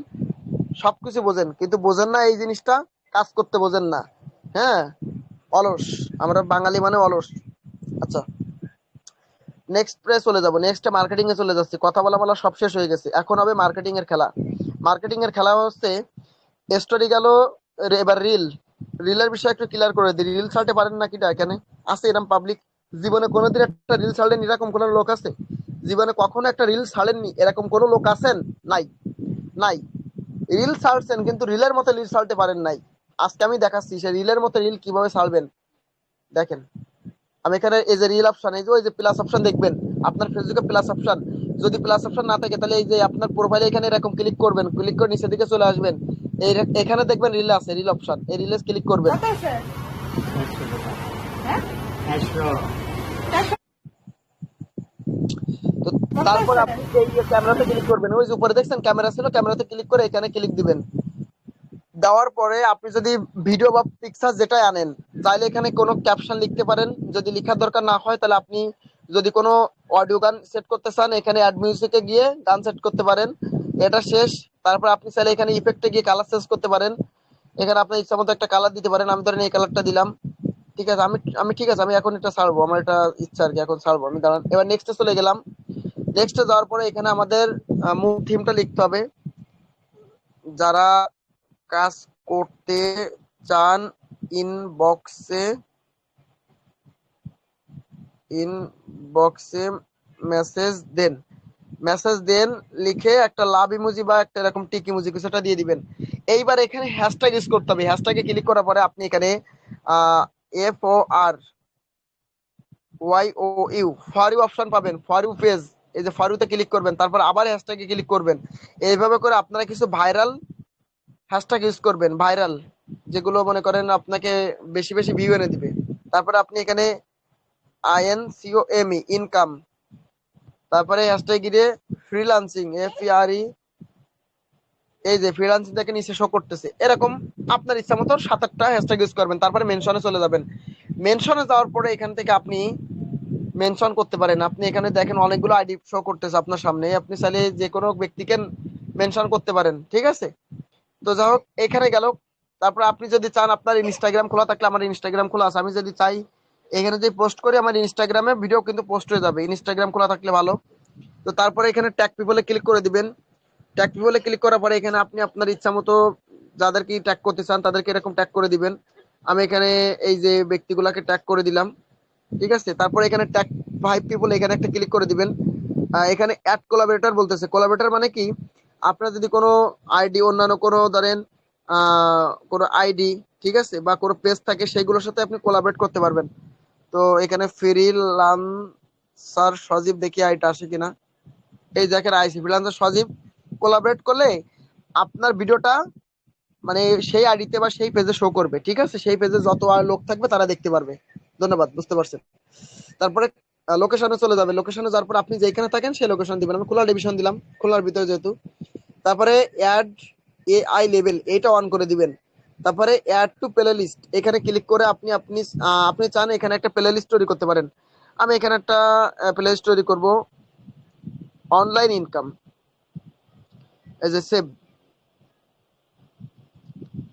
সবকিছু বোঝেন, কিন্তু বোঝেন না এই জিনিসটা, কাজ করতে বোঝেন না। হ্যাঁ, অলস, আমরা বাঙালি মানে অলস। আচ্ছা, নেক্সট প্রে চলে যাব, নেক্সট মার্কেটিং এ চলে যাচ্ছি। কথা বলা বলা সব শেষ হয়ে গেছে, এখন হবে মার্কেটিং এর খেলা। মার্কেটিং এর খেলা হচ্ছে স্টোরি গেল, এবার রিল, রিলের বিষয়ে একটু ক্লিয়ার করে দিই। রিল ছাড়তে পারেন নাকি এখানে আছে এরকম পাবলিক? জীবনে কোনোদিন একটা রিল ছাড়েন এরকম কোনো লোক আছে? জীবনে কখনো একটা রিল ছাড়েননি এরকম কোনো লোক আছেন? নাই, নাই। রিল ছাড়ছেন কিন্তু রিলের মতো রিল ছাড়তে পারেন নাই। আজকে আমি দেখাচ্ছি সে রিলের মতো রিল কিভাবে ছাড়বেন। দেখেন, আমি এখানে এই যে রিল অপশন, এই যে ওই যে প্লাস অপশন দেখবেন আপনার ফেসবুকে, প্লাস অপশন, যদি প্লাস অপশন না থাকে তাহলে এই যে আপনার প্রোফাইলে এখানে এরকম ক্লিক করবেন, ক্লিক করে নিচের দিকে চলে আসবেন, এই এখানে দেখবেন রিল আছে, রিল অপশন, এই রিলে ক্লিক করবেন। তো তারপর আপনি এই ক্যামেরাতে ক্লিক করবেন, ওই যে উপরে দেখছেন ক্যামেরা ছিল, ক্যামেরাতে ক্লিক করে এখানে ক্লিক দিবেন। দেওয়ার পরে আপনি যদি ভিডিও বা পিকচার যেটাই আনেন, চাইলে এখানে কোনো ক্যাপশন লিখতে পারেন, যদি লেখার দরকার না হয় তাহলে আপনি যদি কোনো অডিও গান সেট করতে চান এখানে অ্যাড মিউজিকে গিয়ে গান সেট করতে পারেন। এটা শেষ। তারপর আপনি চাইলে এখানে ইফেক্টে গিয়ে কালার চেঞ্জ করতে পারেন। এখানে আপনার ইচ্ছা মতো একটা কালার দিতে পারেন, আমি ধরেন এই কালারটা দিলাম। ঠিক আছে, আমি আমি ঠিক আছে, আমি এখন এটা ছাড়বো, আমার এটা ইচ্ছা আর কি, এখন ছাড়বো আমি, দাঁড়ান। এবার নেক্সটে চলে গেলাম। নেক্সটে যাওয়ার পরে এখানে আমাদের মূল থিমটা লিখতে হবে। যারা কাজ করতে চান ইনবক্সে ইনবক্সে মেসেজ দেন, মেসেজ দেন লিখে একটা লাভ ইমোজি বা একটা এরকম টিক ইমোজি কিছুটা দিয়ে দিবেন। এইবার এখানে হ্যাশট্যাগ ইউজ করতে হবে। হ্যাশট্যাগে ক্লিক করার পরে আপনি এখানে FORYOU ফর ইউ অপশন পাবেন, ফর ইউ পেজ, এই যে ফর ইউতে ক্লিক করবেন, তারপর আবার হ্যাশট্যাগে ক্লিক করবেন। এইভাবে করে আপনারা কিছু ভাইরাল হ্যাশট্যাগ ইউজ করবেন, ভাইরাল যেগুলো মনে করেন আপনাকে বেশি বেশি ভিউ এনে দিবে। তারপরে আপনি এখানে INCOME ইনকাম, তারপরে হ্যাশট্যাগ গিয়ে ফ্রিল্যান্সিং FRE, এই যে ফ্রিল্যান্সিং থেকে নিচে শো করতেছে, এরকম আপনার ইচ্ছা মতো 7-8টা হ্যাশট্যাগ ইউজ করবেন। তারপরে মেনশনে চলে যাবেন। মেনশনে যাওয়ার পরে এখান থেকে আপনি মেনশন করতে পারেন। আপনি এখানে দেখেন অনেকগুলো আইডি শো করতেছে আপনার সামনে, আপনি চাইলে যে কোনো ব্যক্তিকে মেনশন করতে পারেন, ঠিক আছে। তো যাই হোক, এখানে গেল। তারপর আপনি যদি চান, আপনার ইনস্টাগ্রাম খোলা থাকলে, আমার ইনস্টাগ্রাম খোলা আছে, আমি যদি চাই এখানে যদি পোস্ট করি আমার ইনস্টাগ্রামে ভিডিও কিন্তু পোস্ট হয়ে যাবে, ইনস্টাগ্রাম খোলা থাকলে ভালো। তো তারপরে এখানে ট্যাগ পিপলে ক্লিক করে দিবেন। ট্যাগ পিপলে ক্লিক করার পরে এখানে আপনি আপনার ইচ্ছা মতো যাদেরকে ট্যাগ করতে চান তাদেরকে এরকম ট্যাগ করে দিবেন। আমি এখানে এই যে ব্যক্তিগুলাকে ট্যাগ করে দিলাম, ঠিক আছে। তারপরে এখানে ট্যাগ 5 পিপল, এখানে একটা ক্লিক করে দিবেন। এখানে অ্যাড কোলাবরেটর বলতেছে। কোলাবরেটর মানে কি, আপনার যদি কোনো আইডি, অন্যান্য কোনো ধরেন কোনো আইডি, ঠিক আছে, বা কোনো পেজ থাকে সেইগুলোর সাথে আপনি কোলাবরেট করতে পারবেন। তো এখানে ফ্রিল্যান্সার সজীব, দেখি আইটা আসে কিনা। এই দেখেন আইসি ফ্রিল্যান্সার সজীব। কোলাবরেট করলে আপনার ভিডিওটা মানে সেই আইডিতে বা সেই পেজে শো করবে, ঠিক আছে। সেই পেজে যত আর লোক থাকবে তারা দেখতে পারবে। ধন্যবাদ, বুঝতে পারছেন। তারপরে লোকেশনে চলে যাবে। লোকেশনে যাওয়ার পর আপনি যেখানে থাকেন সেই লোকেশন দিবেন। আমি খুলনা ডিভিশন দিলাম, খুলনার ভিতরে যেহেতু। তারপরে অ্যাড AI লেভেল এইটা অন করে দিবেন। তারপরে অ্যাড টু প্লে লিস্ট, এখানে ক্লিক করে আপনি আপনি আপনি চান এখানে একটা প্লে লিস্ট তৈরি করতে পারেন। আমি এখানে একটা প্লে লিস্ট তৈরি করব, অনলাইন ইনকাম, এই যে সেভ,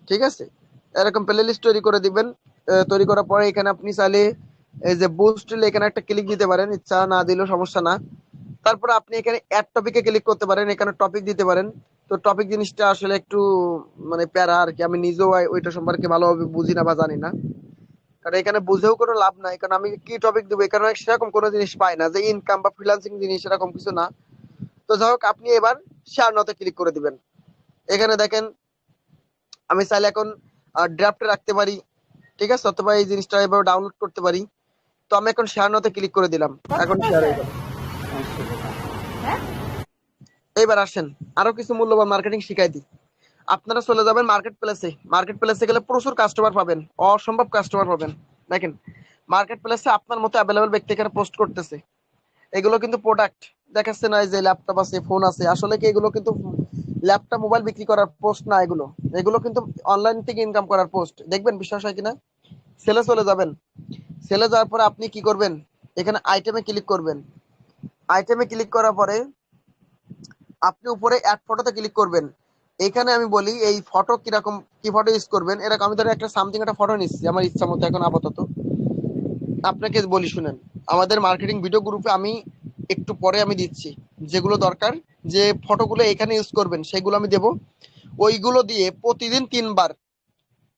ঠিক আছে। এরকম প্লে লিস্ট তৈরি করে দিবেন। তৈরি করার পরে এখানে আপনি চাইলে এই যে বুস্ট, এখানে একটা ক্লিক দিতে পারেন, ইচ্ছা না দিলেও সমস্যা না। তারপরে আপনি এখানে অ্যাড টপিকে ক্লিক করতে পারেন, এখানে টপিক দিতে পারেন। তো টপিক জিনিসটা আসলে একটু মানে প্যারা আর কি, আমি নিজেও ওইটা সম্পর্কে ভালোভাবে বুঝি না বা জানি না। কারণ এখানে বুঝেও কোনো লাভ নাই, কারণ আমি কি টপিক দেবো, এখানে সেরকম কোনো জিনিস পাই না যে ইনকাম বা ফ্রিল্যান্সিং জিনিস, এরকম কিছু না। তো যাই হোক, আপনি এবার শেয়ার নাওতে ক্লিক করে দিবেন। এখানে দেখেন আমি চাইলে এখন ড্রাফটে রাখতে পারি, ঠিক আছে, অথবা এই জিনিসটা এভাবে ডাউনলোড করতে পারি। তো আমি এখন শেয়ার নাওতে ক্লিক করে দিলাম, এখন শেয়ার হয়ে গেল। এইবার আসেন আরো কিছু মূল্যবান মার্কেটিং শিখাই দিই। আপনারা চলে যাবেন মার্কেট প্লেসে। মার্কেট প্লেসে গেলে প্রচুর কাস্টমার পাবেন, অসম্ভব কাস্টমার পাবেন। দেখেন মার্কেট প্লেসে আপনার মতো অ্যাভেলেবল ব্যক্তি এখানে পোস্ট করতেছে। এগুলো কিন্তু প্রোডাক্ট দেখাচ্ছে না, এই যে ল্যাপটপ আছে, ফোন আছে, আসলে কি এগুলো কিন্তু ল্যাপটপ মোবাইল বিক্রি করার পোস্ট না, এগুলো এগুলো কিন্তু অনলাইন থেকে ইনকাম করার পোস্ট। দেখবেন বিশ্বাস হয় কিনা। সেলে চলে যাবেন। সেলে যাওয়ার পরে আপনি কি করবেন, এখানে আইটেমে ক্লিক করবেন। আইটেমে ক্লিক করার পরে আপনি উপরে অ্যাড ফটোতে ক্লিক করবেন। এখানে আমি বলি এই ফটো কিরকম, কি ফটো ইউজ করবেন। এরকম আমি ধরে একটা সামথিং একটা ফটো নিচ্ছি আমার ইচ্ছা মতো এখন আপাতত। আপনাকে বলি শুনেন, আমাদের মার্কেটিং ভিডিও গ্রুপে আমি একটু পরে আমি দিচ্ছি যেগুলো দরকার, যে ফটোগুলো এখানে ইউজ করবেন সেগুলো আমি দেব। ওইগুলো দিয়ে প্রতিদিন 3 বার,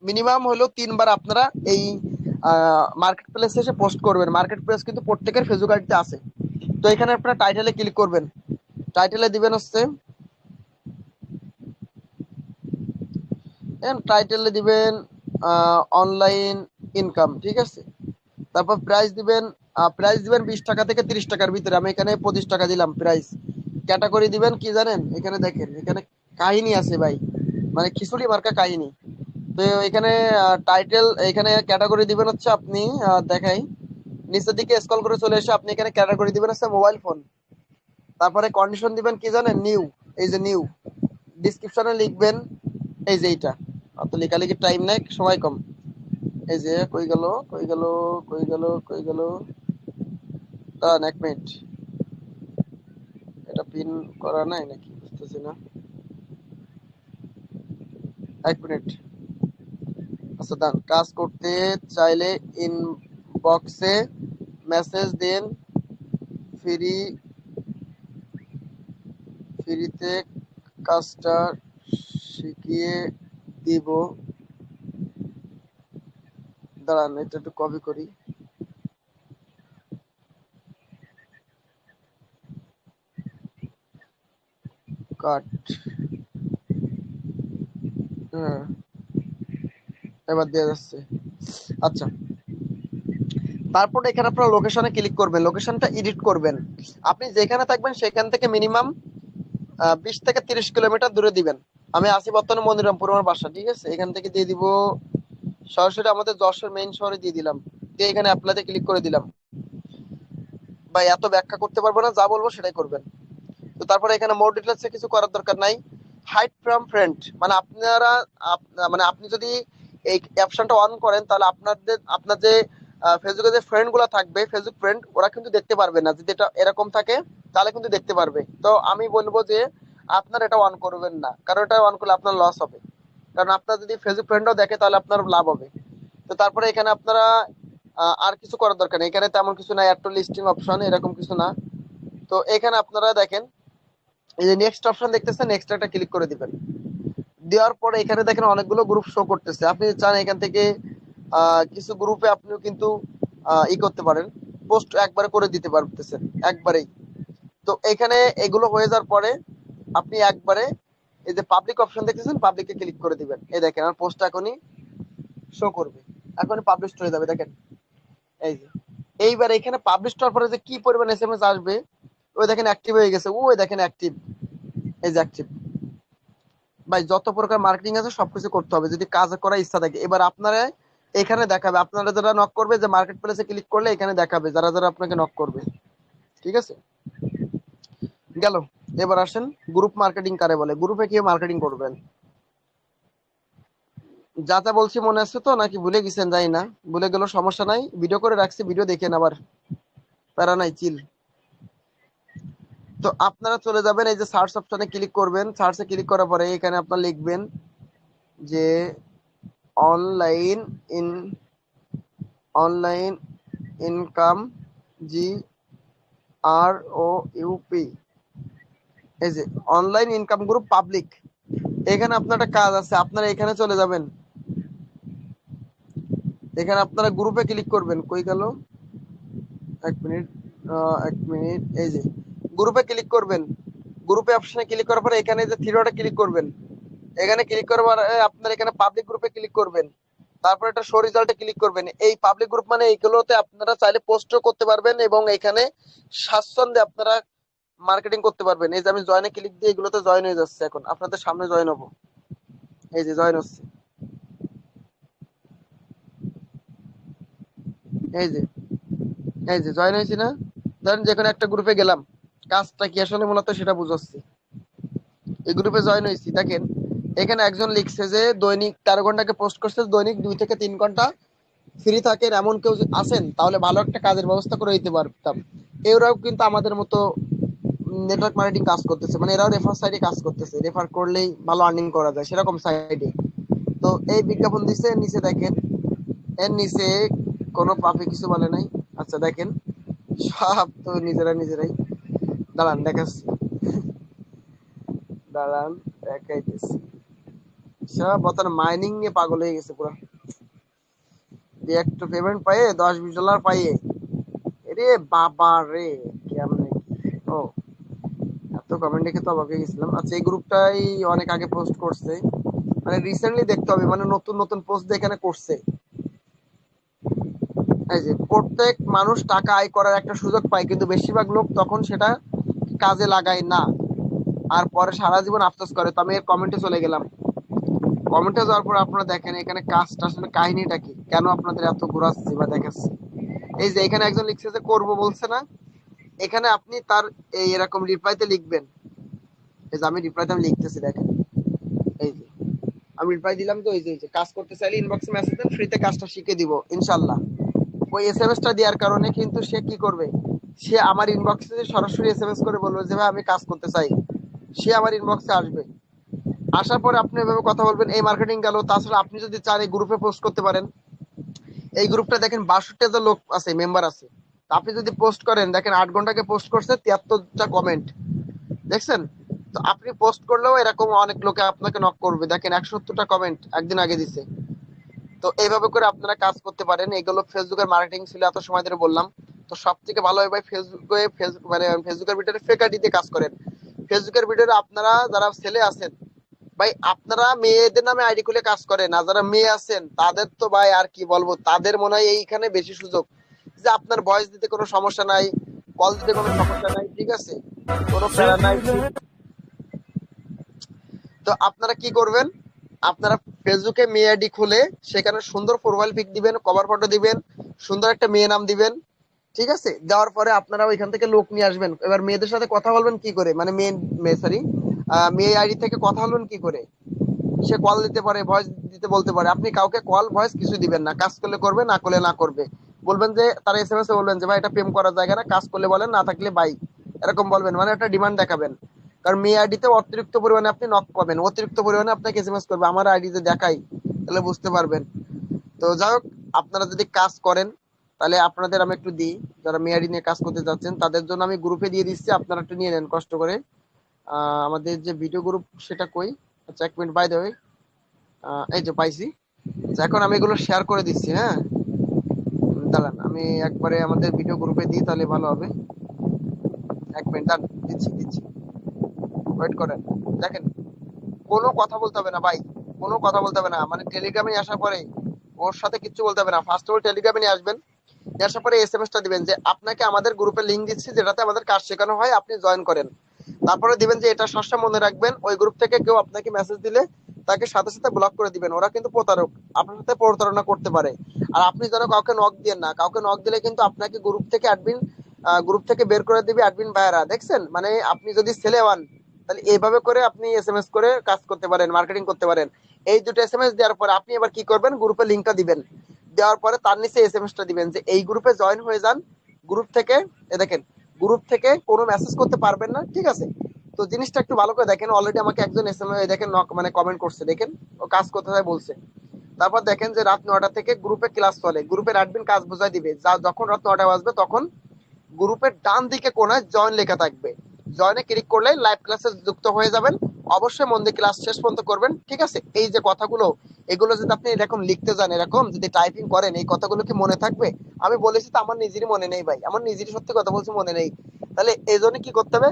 মিনিমাম হলেও 3 বার আপনারা এই মার্কেট প্লেসে এসে পোস্ট করবেন। মার্কেট প্লেস কিন্তু প্রত্যেকের ফেসবুক আইডিতে আছে। তো এখানে আপনারা টাইটেলে ক্লিক করবেন। টাইটেলে দিবেন হচ্ছে, টাইটেলে দিবেন অনলাইন ইনকাম, ঠিক আছে। তারপর প্রাইস দিবেন 20 টাকা থেকে 30 টাকার ভিতরে। আমি এখানে 25 টাকা দিলাম প্রাইস। ক্যাটাগরি দিবেন কি জানেন, এখানে দেখেন এখানে কাহিনী আছে ভাই, মানে খিচুড়ি মার্কা কাহিনী। তো এখানে টাইটেল, এখানে ক্যাটাগরি দিবেন হচ্ছে আপনি দেখাই, নিচের দিকে স্ক্রল করে চলে এসে আপনি এখানে ক্যাটাগরি দিবেন হচ্ছে মোবাইল ফোন। তারপরে কন্ডিশন দিবেন কি জানেন, নিউ, এই যে নিউ। ডিসক্রিপশনে লিখবেন এই যে এইটা, অত লেখালেখির টাইম নেই, সময় কম। এই যে কই গেল, কই গেল, কই গেল, কই গেল, দাঁড়ান 1 মিনিট, এটা পিন করা নাই নাকি বুঝতেছি না, 1 মিনিট। আচ্ছা দাঁড়ান, কাজ করতে চাইলে ইনবক্সে মেসেজ দিন, ফ্রি ফ্রিতে কাজটা শিখিয়ে দিব। দাঁড়ান এটা একটু কপি করি, কাট, হ্যাঁ এবার দেওয়া যাচ্ছে। আচ্ছা, তারপর এখানে আপনার লোকেশনে ক্লিক করবেন, লোকেশনটা এডিট করবেন। আপনি যেখানে থাকবেন সেখান থেকে মিনিমাম 20 থেকে 30 কিলোমিটার দূরে দিবেন। আমি আছি বর্তমানে মনিরামপুর আমার বাসা, ঠিক আছে? এখান থেকে দিয়ে দিব সরাসরি আমাদের যশোর মেইন শহরে দিয়ে দিলাম, দিয়ে এখানে অ্যাপ্লাইতে ক্লিক করে দিলাম। ভাই এত ব্যাখ্যা করতে পারবো না, যা বলবো সেটাই করবেন। তো তারপরে এখানে মোর ডিটেলসে কিছু করার দরকার নাই। হাইড ফ্রম ফ্রেন্ড, মানে আপনারা মানে আপনি যদি এই অপশনটা অন করেন তাহলে আপনার যে ফেসবুকে যে ফ্রেন্ড গুলো থাকবে, ফেসবুক ফ্রেন্ড, ওরা কিন্তু দেখতে পারবে না। যদি এটা এরকম থাকে তাহলে কিন্তু দেখতে পারবে। তো আমি বলবো যে আপনার এটা অন করবেন না, কারণ এটা অন করলে আপনার লস হবে। কারণ আপনার যদি ফেসবুক ফ্রেন্ডও দেখে তাহলে আপনার লাভ হবে। তো তারপরে এখানে আপনারা আর কিছু করার দরকার নেই, এখানে তেমন কিছু নাই, অ্যাড টু লিস্টিং অপশন এরকম কিছু না। তো এখানে আপনারা দেখেন, এই যে নেক্সট অপশন দেখতেছেন, নেক্সট একটা ক্লিক করে দিবেন। দেওয়ার পরে এখানে দেখেন অনেকগুলো গ্রুপ শো করতেছে। আপনি চান এখান থেকে কিছু গ্রুপে আপনিও কিন্তু ই করতে পারেন, পোস্ট একবারে করে দিতে পারতেছেন একবারেই। তো এখানে এগুলো হয়ে যাওয়ার পরে আপনি একবারে এই যে পাবলিক অপশন দেখতেছেন, পাবলিকে ক্লিক করে দিবেন। এই দেখেন আমার পোস্ট এখনই শো করবে, এখনই পাবলিশ হয়ে যাবে। দেখেন এই যে, এইবার এখানে পাবলিশ হওয়ার পরে যে কি পরিমাণ এসএমএস আসবে, ওই দেখেন অ্যাক্টিভ হয়ে গেছে, ওই দেখেন অ্যাক্টিভ, এই যে অ্যাক্টিভ। ভাই যত প্রকার মার্কেটিং আছে সবকিছু করতে হবে যদি কাজ করার ইচ্ছা থাকে। এবার আপনারা এখানে দেখাবে, আপনারা যারা নক করবে, যে মার্কেট প্লেসে ক্লিক করলে এখানে দেখাবে যারা যারা আপনাকে নক করবে, ঠিক আছে? গেল। এবার আসেন গ্রুপ মার্কেটিং কারে বলে, গ্রুপে কি মার্কেটিং করবেন। যা যা বলছি মনে আছে তো, নাকি ভুলে গেছেন? জানি না, ভুলে গেল সমস্যা নাই, ভিডিও করে রাখছি, ভিডিও দেখেন আবার, প্যারা নাই, চিল। তো আপনারা চলে যাবেন, এই যে সার্চ অপশনে ক্লিক করবেন, সার্চে ক্লিক করার পরে এখানে আপনারা লিখবেন যে online in online income, G R O U P, এই যে অনলাইন ইনকাম গ্রুপ পাবলিক। এখানে আপনার একটা কাজ আছে, আপনারা এখানে চলে যাবেন, এখানে আপনারা গ্রুপে ক্লিক করবেন। কই গেল, 1 মিনিট, 1 মিনিট, এই যে গ্রুপে ক্লিক করবেন। গ্রুপে অপশনে ক্লিক করার পরে এখানে যে থ্রি ডটে ক্লিক করবেন, এখানে ক্লিক করার পরে আপনার এখানে পাবলিক গ্রুপে ক্লিক করবেন। তারপর এটা শো রেজাল্টে ক্লিক করবেন। এই পাবলিক গ্রুপ মানে এইগুলোতে আপনারা চাইলে পোস্টও করতে পারবেন এবং এখানে স্বাচ্ছন্দ্যে আপনারা মার্কেটিং করতে পারবেন। এই যে আমি জয়েনে ক্লিক দিয়ে এগুলোতে জয়েন হয়ে যাচ্ছে, এখন আপনাদের সামনে জয়েন হবো। এই যে জয়েন হচ্ছে, এই যে এই যে জয়েন হয়েছি না? ধরেন যে কোনো একটা গ্রুপে গেলাম, কাজটা কি আসলে মূলত সেটা বুঝাচ্ছি। এই গ্রুপে জয়েন হয়েছি, দেখেন এখানে একজন লিখছে যে দৈনিক 13 ঘন্টাকে পোস্ট করছে, দৈনিক 2 থেকে 3 ঘন্টা ফ্রি থাকেন এমন কেউ আছেন তাহলে ভালো একটা কাজের ব্যবস্থা করে দিতে পারতাম। এরাও কিন্তু আমাদের মতো নেটওয়ার্ক মার্কেটিং কাজ করতেছে, মানে এরাও রেফার সাইডে কাজ করতেছে, রেফার করলেই ভালো আর্নিং করা যায় সেরকম সাইডে। তো এই বিজ্ঞাপন দিচ্ছে, নিচে দেখেন, এর নিচে কোনো পাপে কিছু বলে নাই। আচ্ছা দেখেন, সব তো নিজেরা নিজেরাই। দাঁড়ান দেখাচ্ছি, দাঁড়ান দেখাইতেছি। সব বর্তমানে মাইনিং নিয়ে পাগল হয়ে গেছে পুরো, দিয়ে একটু পেমেন্ট পাইয়ে 10-20 ডলার পাইয়ে, রে বাবা রে, কেমনে কি? ও, এত কমেন্ট দেখে তো অবাক হয়ে গেছিলাম। আচ্ছা এই গ্রুপটাই অনেক আগে পোস্ট করছে, মানে রিসেন্টলি দেখতে হবে, মানে নতুন নতুন পোস্ট এখানে করছে। এই যে প্রত্যেক মানুষ টাকা আয় করার একটা সুযোগ পায়, কিন্তু বেশিরভাগ লোক তখন সেটা কাজে লাগায় না, আর পরে সারা জীবন আফসোস করে। তো আমি এর কমেন্টে চলে গেলাম, কমেন্টে যাওয়ার পর আপনারা দেখেন এখানে কাজটা আসলে কাহিনীটা কি, কেন আপনাদের এত ঘোরাচ্ছি বা দেখাচ্ছি। এই যে এখানে একজন লিখছে যে করবো বলছে না, এখানে আপনি তার এই এরকম রিপ্লাইতে লিখবেন। এই যে আমি রিপ্লাইতে আমি লিখতেছি, দেখেন এই যে আমি রিপ্লাই দিলাম তো, এই যে কাজ করতে চাইলে ইনবক্সে মেসেজ দেন, ফ্রিতে কাজটা শিখে দিব ইনশাল্লাহ। ওই এসএমএস টা দেওয়ার কারণে কিন্তু সে কি করবে, সে আমার ইনবক্সে সরাসরি এসএমএস করে বলবে যে ভাই আমি কাজ করতে চাই, সে আমার ইনবক্সে আসবে। আসার পরে আপনি এভাবে কথা বলবেন, এই মার্কেটিং গেল। তাছাড়া আপনি যদি চান এই গ্রুপে পোস্ট করতে পারেন। এই গ্রুপটা দেখেন 62 জন লোক আছে, মেম্বার আছে। তা আপনি যদি পোস্ট করেন, দেখেন 8 ঘন্টাকে পোস্ট করছে 73টা কমেন্ট, দেখছেন? তো আপনি পোস্ট করলেও এরকম অনেক লোকে আপনাকে নক করবে। দেখেন 170টা কমেন্ট একদিন আগে দিছে। তো এইভাবে করে আপনারা কাজ করতে পারেন। এগুলো ফেসবুকের মার্কেটিং ছিল, এত সময় ধরে বললাম। তো সব থেকে ভালো হয় ভাই ফেসবুকে, মানে ফেসবুকের ভিতরে ফেক আইডি দিয়ে কাজ করেন। ফেসবুকের ভিতরে আপনারা যারা ছেলে আছেন ভাই, আপনারা মেয়েদের নামে আইডি খুলে কাজ করেন। আর যারা মেয়ে আছেন তাদের তো ভাই আর কি বলবো, তাদের মনে হয় এইখানে বেশি সুযোগ, যে আপনার ভয়েস দিতে কোনো সমস্যা নাই, কল দিতে কোনো সমস্যা নাই, ঠিক আছে, কোনো প্যারা নাই। তো আপনারা কি করবেন, আপনারা ফেসবুকে মেয়ে আইডি খুলে সেখানে সুন্দর প্রোফাইল পিক দিবেন, কভার ফটো দিবেন, সুন্দর একটা মেয়ে নাম দিবেন, ঠিক আছে। দেওয়ার পরে আপনারা ওইখান থেকে লোক নিয়ে আসবেন। এবার মেয়েদের সাথে কথা বলবেন কি করে, মানে মেয়ে সরি, মেয়ে আইডি থেকে কথা বলবেন কি করে। সে কল দিতে পারে, ভয়েস দিতে বলতে পারে। আপনি কাউকে কল ভয়েস কিছু দিবেন না, কাজ করলে করবে, না করলে না করবে। বলবেন যে তারা এসএমএস এ বলবেন যে ভাই এটা প্রেম করার জায়গা না, কাজ করলে বলেন, না থাকলে বাই, এরকম বলবেন, মানে একটা ডিমান্ড দেখাবেন। কারণ মেয়ে আইডিতে অতিরিক্ত পরিমাণে আপনি নক পাবেন, অতিরিক্ত পরিমাণে আপনাকে এসএমএস করবে। আমার আইডিতে দেখাই, তাহলে বুঝতে পারবেন। তো যাই হোক, আপনারা যদি কাজ করেন তাহলে আপনাদের আমি একটু দিই, যারা মেয়ে আইডি নিয়ে কাজ করতে যাচ্ছেন তাদের জন্য আমি গ্রুপে দিয়ে দিচ্ছি, আপনারা একটু নিয়ে নেন কষ্ট করে। আমাদের যে ভিডিও গ্রুপ সেটা কই, আচ্ছা 1 মিনিট, বাই দেবে। এই যে পাইছি। আচ্ছা, এখন আমি এগুলো শেয়ার করে দিচ্ছি, হ্যাঁ। দাঁড়ান আমি একবারে আমাদের ভিডিও গ্রুপে দিই, তাহলে ভালো হবে। 1 মিনিট দাঁড়ান, দিচ্ছি দিচ্ছি, ওয়েট করেন। দেখেন, কোনো কথা বলতে হবে না ভাই, কোনো কথা বলতে হবে না। মানে টেলিগ্রামে আসার পরে ওর সাথে কিচ্ছু বলতে হবে না। ফার্স্ট অফ অল টেলিগ্রামে নিয়ে আসবেন, নিয়ে আসার পরে এসএমএস টা দিবেন যে আপনাকে আমাদের গ্রুপে লিংক দিচ্ছি, যেটাতে আমাদের কাজ শেখানো হয়, আপনি জয়েন করেন। তারপরে দিবেন যে এটা সবসময় মনে রাখবেন, ওই গ্রুপ থেকে কেউ আপনাকে মেসেজ দিলে তাকে সাথে সাথে ব্লক করে দিবেন। ওরা কিন্তু প্রতারক, আপনার সাথে প্রতারণা করতে পারে। আর আপনি যেন কাউকে নক দিয়েন না, কাউকে নক দিলে কিন্তু আপনাকে গ্রুপ থেকে বের করে দিবে অ্যাডমিন ভাইরা, দেখছেন? মানে আপনি যদি ছেলে হন তাহলে এইভাবে করে আপনি এসএমএস করে কাজ করতে পারেন, মার্কেটিং করতে পারেন। এই দুটো এসএমএস দেওয়ার পরে আপনি এবার কি করবেন, গ্রুপে লিংকটা দিবেন। দেওয়ার পরে তার নিচে এসএমএসটা দিবেন যে এই গ্রুপে জয়েন হয়ে যান। গ্রুপ থেকে দেখেন, গ্রুপ থেকে কোনো মেসেজ করতে পারবেন না, ঠিক আছে? তো জিনিসটা একটু ভালো করে দেখেন। অলরেডি আমাকে একজন এসএমএস দেখেন মানে কমেন্ট করছে, দেখেন ও কাজ করতে হয় বলছে। তারপর দেখেন যে রাত 9টা থেকে গ্রুপে ক্লাস চলে, গ্রুপের অ্যাডমিন কাজ বোঝাই দিবে। যখন রাত 9টা বাজবে তখন গ্রুপের ডান দিকে কোনায় জয়েন লেখা থাকবে, জয়েনে ক্লিক করলে লাইভ ক্লাসে যুক্ত হয়ে যাবেন। অবশ্যই মন দিয়ে ক্লাস শেষ পর্যন্ত করবেন, ঠিক আছে? এই যে কথাগুলো, এগুলো যদি আপনি এরকম লিখতে যান, এরকম যদি টাইপিং করেন, এই কথাগুলো কি মনে থাকবে? আমি বলেছি তো আমার নিজেরই মনে নেই ভাই, আমার নিজেরই সত্যি কথা বলছি, মনে নেই। তাহলে এই জন্য কি করতে হবে,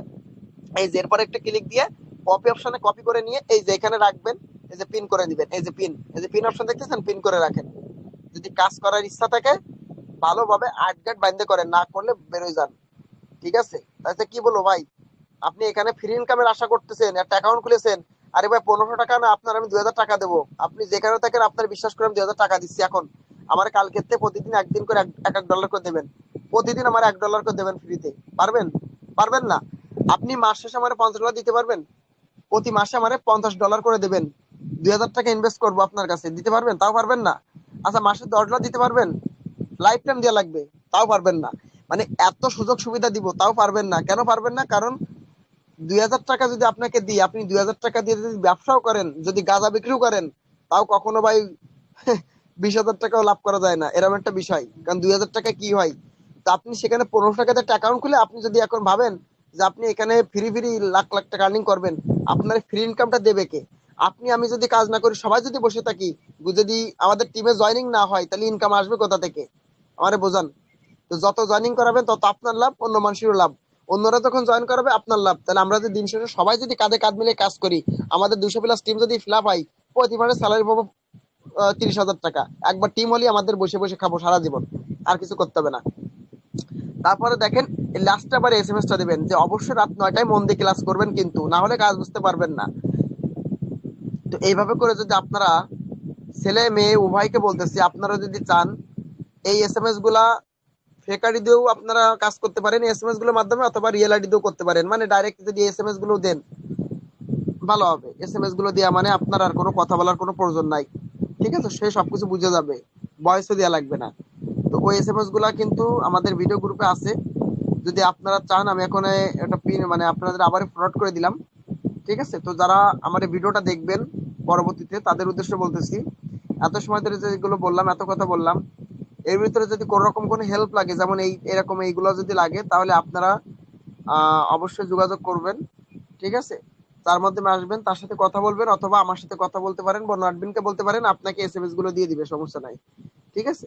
এই যে এরপরে একটা ক্লিক দিয়ে কপি অপশনে কপি করে নিয়ে এই যে এখানে রাখবেন, এই যে পিন করে দিবেন, এই যে পিন অপশন দেখতেছেন, পিন করে রাখেন। যদি কাজ করার ইচ্ছা থাকে ভালোভাবে আট গাট বাইন্ধে করেন, না করলে বেরোয় যান, ঠিক আছে? তাহলে কি বলবো ভাই, আপনি এখানে ফ্রি ইনকামের আশা করতেছেন, একটা অ্যাকাউন্ট খুলেছেন। আরে ভাই 1500 টাকা না, আপনার আমি 2000 টাকা দেবো। আপনি যেখানে থাকেন আপনার বিশ্বাস করে আমি 2000 টাকা দিচ্ছি এখন। আমার কালকে থেকে প্রতিদিন একদিন করে এক $1 করে দেবেন। প্রতিদিন আমার $1 করে দেবেন ফ্রিতে। পারবেন? পারবেন না? আপনি মাস শেষে আমার $50 দিতে পারবেন? প্রতি মাসে আমার $50 করে দেবেন। 2000 টাকা ইনভেস্ট করবো আপনার কাছে, দিতে পারবেন? তাও পারবেন না? আচ্ছা, মাসে $10 দিতে পারবেন? লাইফ টাইম দেওয়া লাগবে, তাও পারবেন না? মানে এত সুযোগ সুবিধা দিব, তাও পারবেন না। কেন পারবেন না? কারণ 2000 টাকা যদি আপনাকে দিই, আপনি 2000 টাকা দিয়ে যদি ব্যবসাও করেন, যদি গাঁজা বিক্রিও করেন, তাও কখনো ভাই 20,000 টাকাও লাভ করা যায় না, এরকম একটা বিষয়। কারণ 2000 টাকা কি হয়, তা আপনি সেখানে 1500 টাকাতে একটা অ্যাকাউন্ট খুলে আপনি যদি এখন ভাবেন যে আপনি এখানে ফ্রি ফ্রি লাখ লাখ টাকা আর্নিং করবেন, আপনার ফ্রি ইনকামটা দেবে কে? আপনি আমি যদি কাজ না করি, সবাই যদি বসে থাকি, যদি আমাদের টিমে জয়নিং না হয়, তাহলে ইনকাম আসবে কোথা থেকে? আমারে বোঝান। তো যত জয়েনিং করাবেন তত আপনার লাভ, অন্য মানুষেরও লাভ। অন্যরা যখন জয়েন করাবে আপনার লাভ। তাহলে আমরা যদি দিন শেষে সবাই যদি কাঁধে কাঁধ মিলে কাজ করি, আমাদের 200+ টিম যদি ফিল আপ হয়, প্রতি মাসে স্যালারি পাবো 30,000 টাকা। একবার টিম হলে আমাদের বসে বসে খাবো সারা জীবন, আর কিছু করতে হবে না। তারপরে দেখেন, লাস্টে আবার এসএমএস টা দিবেন যে অবশ্যই রাত 9টায় মন দিয়ে ক্লাস করবেন, কিন্তু না হলে কাজ বুঝতে পারবেন না। তো এইভাবে করে যদি আপনারা, ছেলে মেয়ে উভয়কে বলতেছি, আপনারা যদি চান এই এসএমএস গুলা ফেক আইডি দিয়েও আপনারা কাজ করতে পারেন এসএমএস গুলোর মাধ্যমে, অথবা রিয়েল আইডি দিয়েও করতে পারেন। মানে ডাইরেক্ট যদি এসএমএস গুলো দেন, ভালো হবে। এসএমএস গুলো দেওয়া মানে আপনার আর কোনো কথা বলার কোনো প্রয়োজন নাই, ঠিক আছে, সে সবকিছু বুঝে যাবে, ভয়েসও দেওয়া লাগবে না। তো ওই এসএমএস গুলা কিন্তু আমাদের ভিডিও গ্রুপে আছে, যদি আপনারা চান আমি এখন এটা পিন মানে আপনাদের আবার ফরওয়ার্ড করে দিলাম, ঠিক আছে। তো যারা আমার এই ভিডিওটা দেখবেন পরবর্তীতে তাদের উদ্দেশ্যে বলতেছি, এত সময় ধরে যেগুলো বললাম, এত কথা বললাম, এর ভিতরে যদি কোনো রকম কোনো হেল্প লাগে, যেমন এই এরকম এইগুলো যদি লাগে, তাহলে আপনারা অবশ্যই যোগাযোগ করবেন, ঠিক আছে। তার মাধ্যমে আসবেন, তার সাথে কথা বলবেন, অথবা আমার সাথে কথা বলতে পারেন, বন্য অ্যাডমিনকে বলতে পারেন, আপনাকে এসএমএস গুলো দিয়ে দিবে, সমস্যা নাই, ঠিক আছে,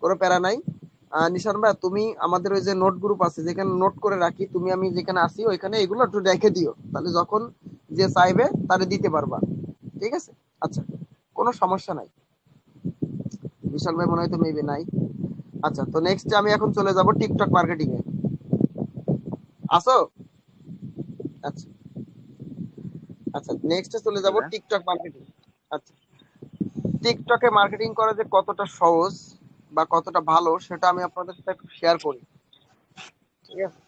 কোনো প্যারা নাই। নিশান ভাই, তুমি আমাদের ওই যে নোট গ্রুপ আছে যেখানে নোট করে রাখি, তুমি আমি যেখানে আসি ওইখানে এগুলো একটু রেখে দিও, তাহলে যখন যে চাইবে তারে দিতে পারবা, ঠিক আছে। আচ্ছা, কোনো সমস্যা নাই। বিশাল ভাই মনে হয় তো মেবি নাই। আচ্ছা, তো নেক্সট আমি এখন চলে যাব টিকটক মার্কেটিং এ। আসো। আচ্ছা। আচ্ছা, নেক্সটে চলে যাব বন্ধুরা। TikTok marketing. আচ্ছা, টিকটকে মার্কেটিং করা যে কতটা সহজ বা কতটা ভালো সেটা আমি আপনাদের সাথে একটু শেয়ার করি, ঠিক আছে।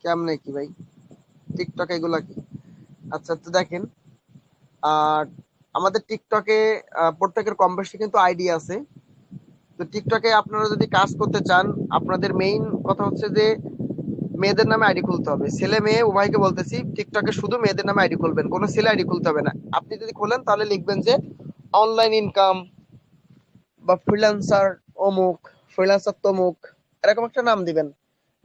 কেমনে কি ভাই, টিকটক এগুলা কি? আচ্ছা, তো দেখেন, আর আমাদের টিকটকে প্রত্যেকের কম বেশি কিন্তু আইডি আছে। তো টিকটকে আপনারা যদি কাজ করতে চান, আপনাদের মেইন কথা হচ্ছে যে মেয়েদের নামে আইডি খুলতে হবে, ছেলে মেয়ে উভয়কে বলতেছি, টিকটকে শুধু মেয়েদের নামে আইডি খুলবেন, কোনো ছেলে আইডি খুলতে হবে না। আপনি যদি খোলেন তাহলে লিখবেন যে অনলাইন ইনকাম বা ফ্রিল্যান্সার অমুক, ফ্রিল্যান্সার তমুক, এরকম একটা নাম দিবেন।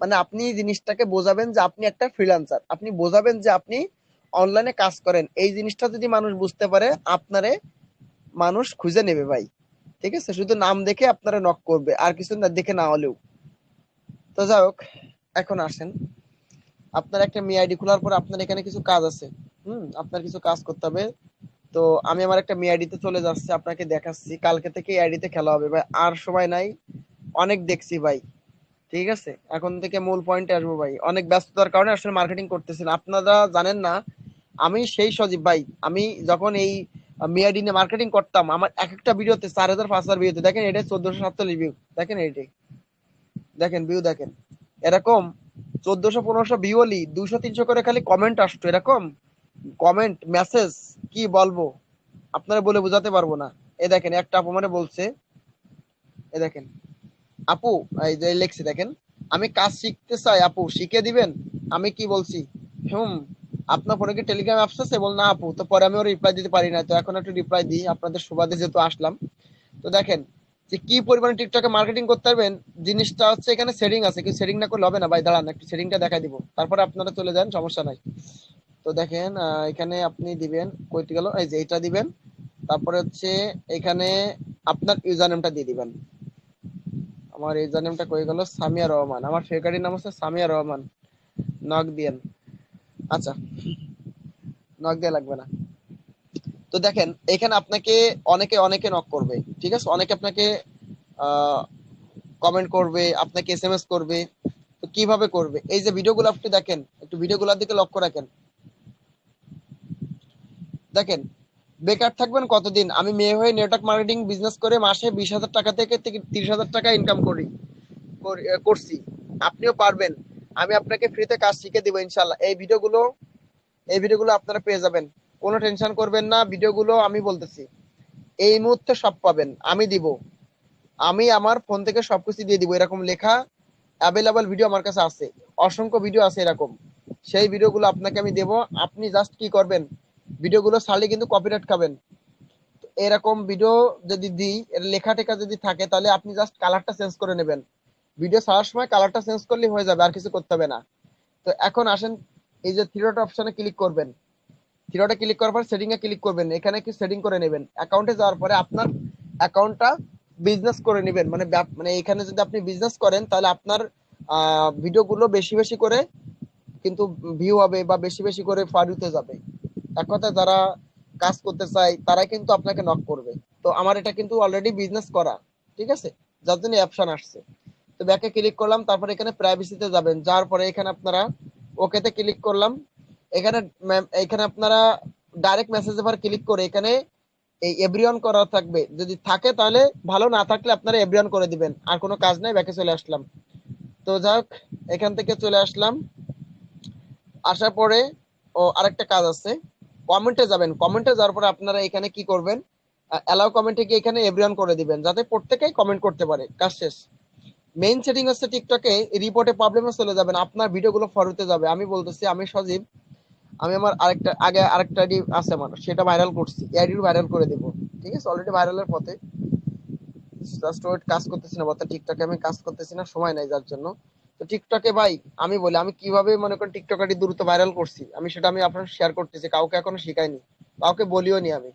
মানে আপনি জিনিসটাকে বোঝাবেন যে আপনি একটা ফ্রিল্যান্সার, আপনি বোঝাবেন যে আপনি অনলাইনে কাজ করেন। এই জিনিসটা যদি মানুষ বুঝতে পারে, আপনারে মানুষ খুঁজে নেবে ভাই, ঠিক আছে। শুধু নাম দেখে আপনারা নক করবে, আর কিছু না দেখে না হলেও। তো যাই হোক, এখন আসেন, আপনার একটা মি আইডি খোলার পর আপনার এখানে কিছু কাজ আছে। আপনার কিছু কাজ করতে হবে। তো আমি আমার একটা মি আইডিতে চলে যাচ্ছি, আপনাকে দেখাচ্ছি, কালকে থেকে এই আইডিতে খেলা হবে ভাই, আর সময় নাই, অনেক দেখছি ভাই, ঠিক আছে। এখন থেকে মূল পয়েন্টে আসবো ভাই, অনেক ব্যস্ততার কারণে আসলে মার্কেটিং করতেছি না, আপনারা জানেন না। আমি সেই সজীব ভাই, আমি যখন এই মিয়াডি নিয়ে মার্কেটিং করতাম, আমার এক একটা ভিডিওতে 4,000 5,000 ভিউতে, দেখেন এটা 1447 ভিউ, দেখেন এইটাই, দেখেন ভিউ দেখেন, এরকম 1400 1500 ভিউ হলি 200 300 করে খালি কমেন্ট আসতো, এরকম কমেন্ট মেসেজ কি বলবো, আপনারা বলে বোঝাতে পারবো না। এ দেখেন একটা আপু মানে বলছে, এ দেখেন আপু, এই যে লেখছি দেখেন, আমি কাজ শিখতে চাই আপু, শিখে দিবেন। আমি কি বলছি, হুম, আপনার ফোনে কি টেলিগ্রাম অ্যাপস আছে? বল না আপু। তো পরে আমি ওর রিপ্লাই দিতে পারি না, তো এখন একটু রিপ্লাই দিই আপনাদের সুবাদে যেহেতু আসলাম। তো দেখেন যে কি পরিমাণে টিকটকে মার্কেটিং করতে পারবেন, জিনিসটা হচ্ছে এখানে সেটিং আছে, কি সেটিং না করলে হবে না ভাই, দাঁড়ান একটু সেটিংটা দেখাই দিব, তারপরে আপনারা চলে যান, সমস্যা নাই। তো দেখেন এখানে আপনি দিবেন, কইতে গেল, এই যে এটা দিবেন, তারপরে হচ্ছে এখানে আপনার ইউজার নেমটা দিয়ে দিবেন। আমার ইউজার নেমটা কই গেল, সামিয়া রহমান, আমার ফেক আইডির নাম হচ্ছে সামিয়া রহমান, নক দিয়েন। আচ্ছা, নক দেয়া লাগবে না। তো দেখেন এখানে আপনাকে অনেকে অনেকে নক করবে, ঠিক আছে, অনেকে আপনাকে কমেন্ট করবে, আপনাকে এসএমএস করবে। তো কিভাবে করবে, এই যে ভিডিওগুলো আপনি দেখেন, একটু ভিডিওগুলোর দিকে লক্ষ্য রাখেন, দেখেন বেকার থাকবেন কতদিন, আমি মেয়ে হয়ে নেটওয়ার্ক মার্কেটিং বিজনেস করে মাসে 20,000 টাকা থেকে 30,000 টাকা ইনকাম করছি, আপনিও পারবেন। আমি আপনাকে ফ্রিতে কাজ শিখে দিব ইনশাল্লাহ। এই ভিডিওগুলো আপনারা পেয়ে যাবেন, কোনো টেনশন করবেন না, ভিডিওগুলো আমি বলতেছি এই মুহূর্তে সব পাবেন, আমি দিব, আমি আমার ফোন থেকে সবকিছু দিয়ে দিব, এরকম লেখা অ্যাভেলেবল ভিডিও আমার কাছে আছে, অসংখ্য ভিডিও আছে এরকম, সেই ভিডিওগুলো আপনাকে আমি দেব। আপনি জাস্ট কি করবেন, ভিডিওগুলো ছাড়লে কিন্তু কপিরাইট খাবেন। এরকম ভিডিও যদি দিই, এর লেখা টেখা যদি থাকে, তাহলে আপনি জাস্ট কালারটা চেঞ্জ করে নেবেন, ভিডিও ছাড়ার সময় কালারটা চেঞ্জ করলে হয়ে যাবে, আর কিছু করতে হবে না। তো এখন আসেন, এই যে থ্রি ডট অপশনে ক্লিক করবেন, থ্রি ডটে ক্লিক করার পর সেটিং এ ক্লিক করবেন, এখানে কি সেটিং করে নেবেন, অ্যাকাউন্টে যাওয়ার পরে আপনার অ্যাকাউন্টটা বিজনেস করে নেবেন, মানে মানে এখানে যদি আপনি বিজনেস করেন তাহলে আপনার ভিডিওগুলো বেশি বেশি করে কিন্তু ভিউ হবে, বা বেশি বেশি করে ফারিতে যাবে। এক কথায় যারা কাজ করতে চায় তারা কিন্তু আপনাকে নক করবে। তো আমার এটা কিন্তু অলরেডি বিজনেস করা, ঠিক আছে, যার জন্য অপশন আসছে। তো ব্যাকে ক্লিক করলাম, তারপর এখানে প্রাইভেসিতে যাবেন, যাওয়ার পরে এখানে আপনারা ওকেতে ক্লিক করলাম। এখানে এখানে আপনারা ডাইরেক্ট মেসেজ এবার ক্লিক করে এখানে এই এভরিওয়ান করা থাকবে, যদি থাকে তাহলে ভালো, না থাকলে আপনারা এভরিওয়ান করে দিবেন, আর কোনো কাজ নাই, ব্যাকে চলে আসলাম। তো যাক, এখান থেকে চলে আসলাম। আসার পরে আরেকটা কাজ আছে, কমেন্টে যাবেন। কমেন্টে যাওয়ার পরে আপনারা এখানে কি করবেন, অ্যালাউ কমেন্টে গিয়ে এখানে এভরিওয়ান করে দিবেন, যাতে প্রত্যেকেই কমেন্ট করতে পারে। কাজ শেষ। মেইন সেটিং হচ্ছে টিকটকে রিপোর্টে প্রবলেমে চলে যাবেন, আপনার ভিডিওগুলো ফরওয়ার্ডে যাবে। আমি বলতেছি, আমি সজীব, আমি আমার আরেকটা আইডি আছে আমার, সেটা ভাইরাল করছি, আইডি ভাইরাল করে দেবো। ঠিক আছে, অলরেডি ভাইরালের পথে। জাস্ট ওয়েট, কাজ করতেছি না বর্তমানে টিকটকে, আমি কাজ করতেছি না, সময় নাই যার জন্য। তো টিকটকে ভাই আমি বলি, আমি কিভাবে মনে করেন টিকটক আইডি দ্রুত ভাইরাল করছি, আমি সেটা আমি আপনার শেয়ার করতেছি। কাউকে এখনো শিখাইনি, কাউকে বলিও নি আমি,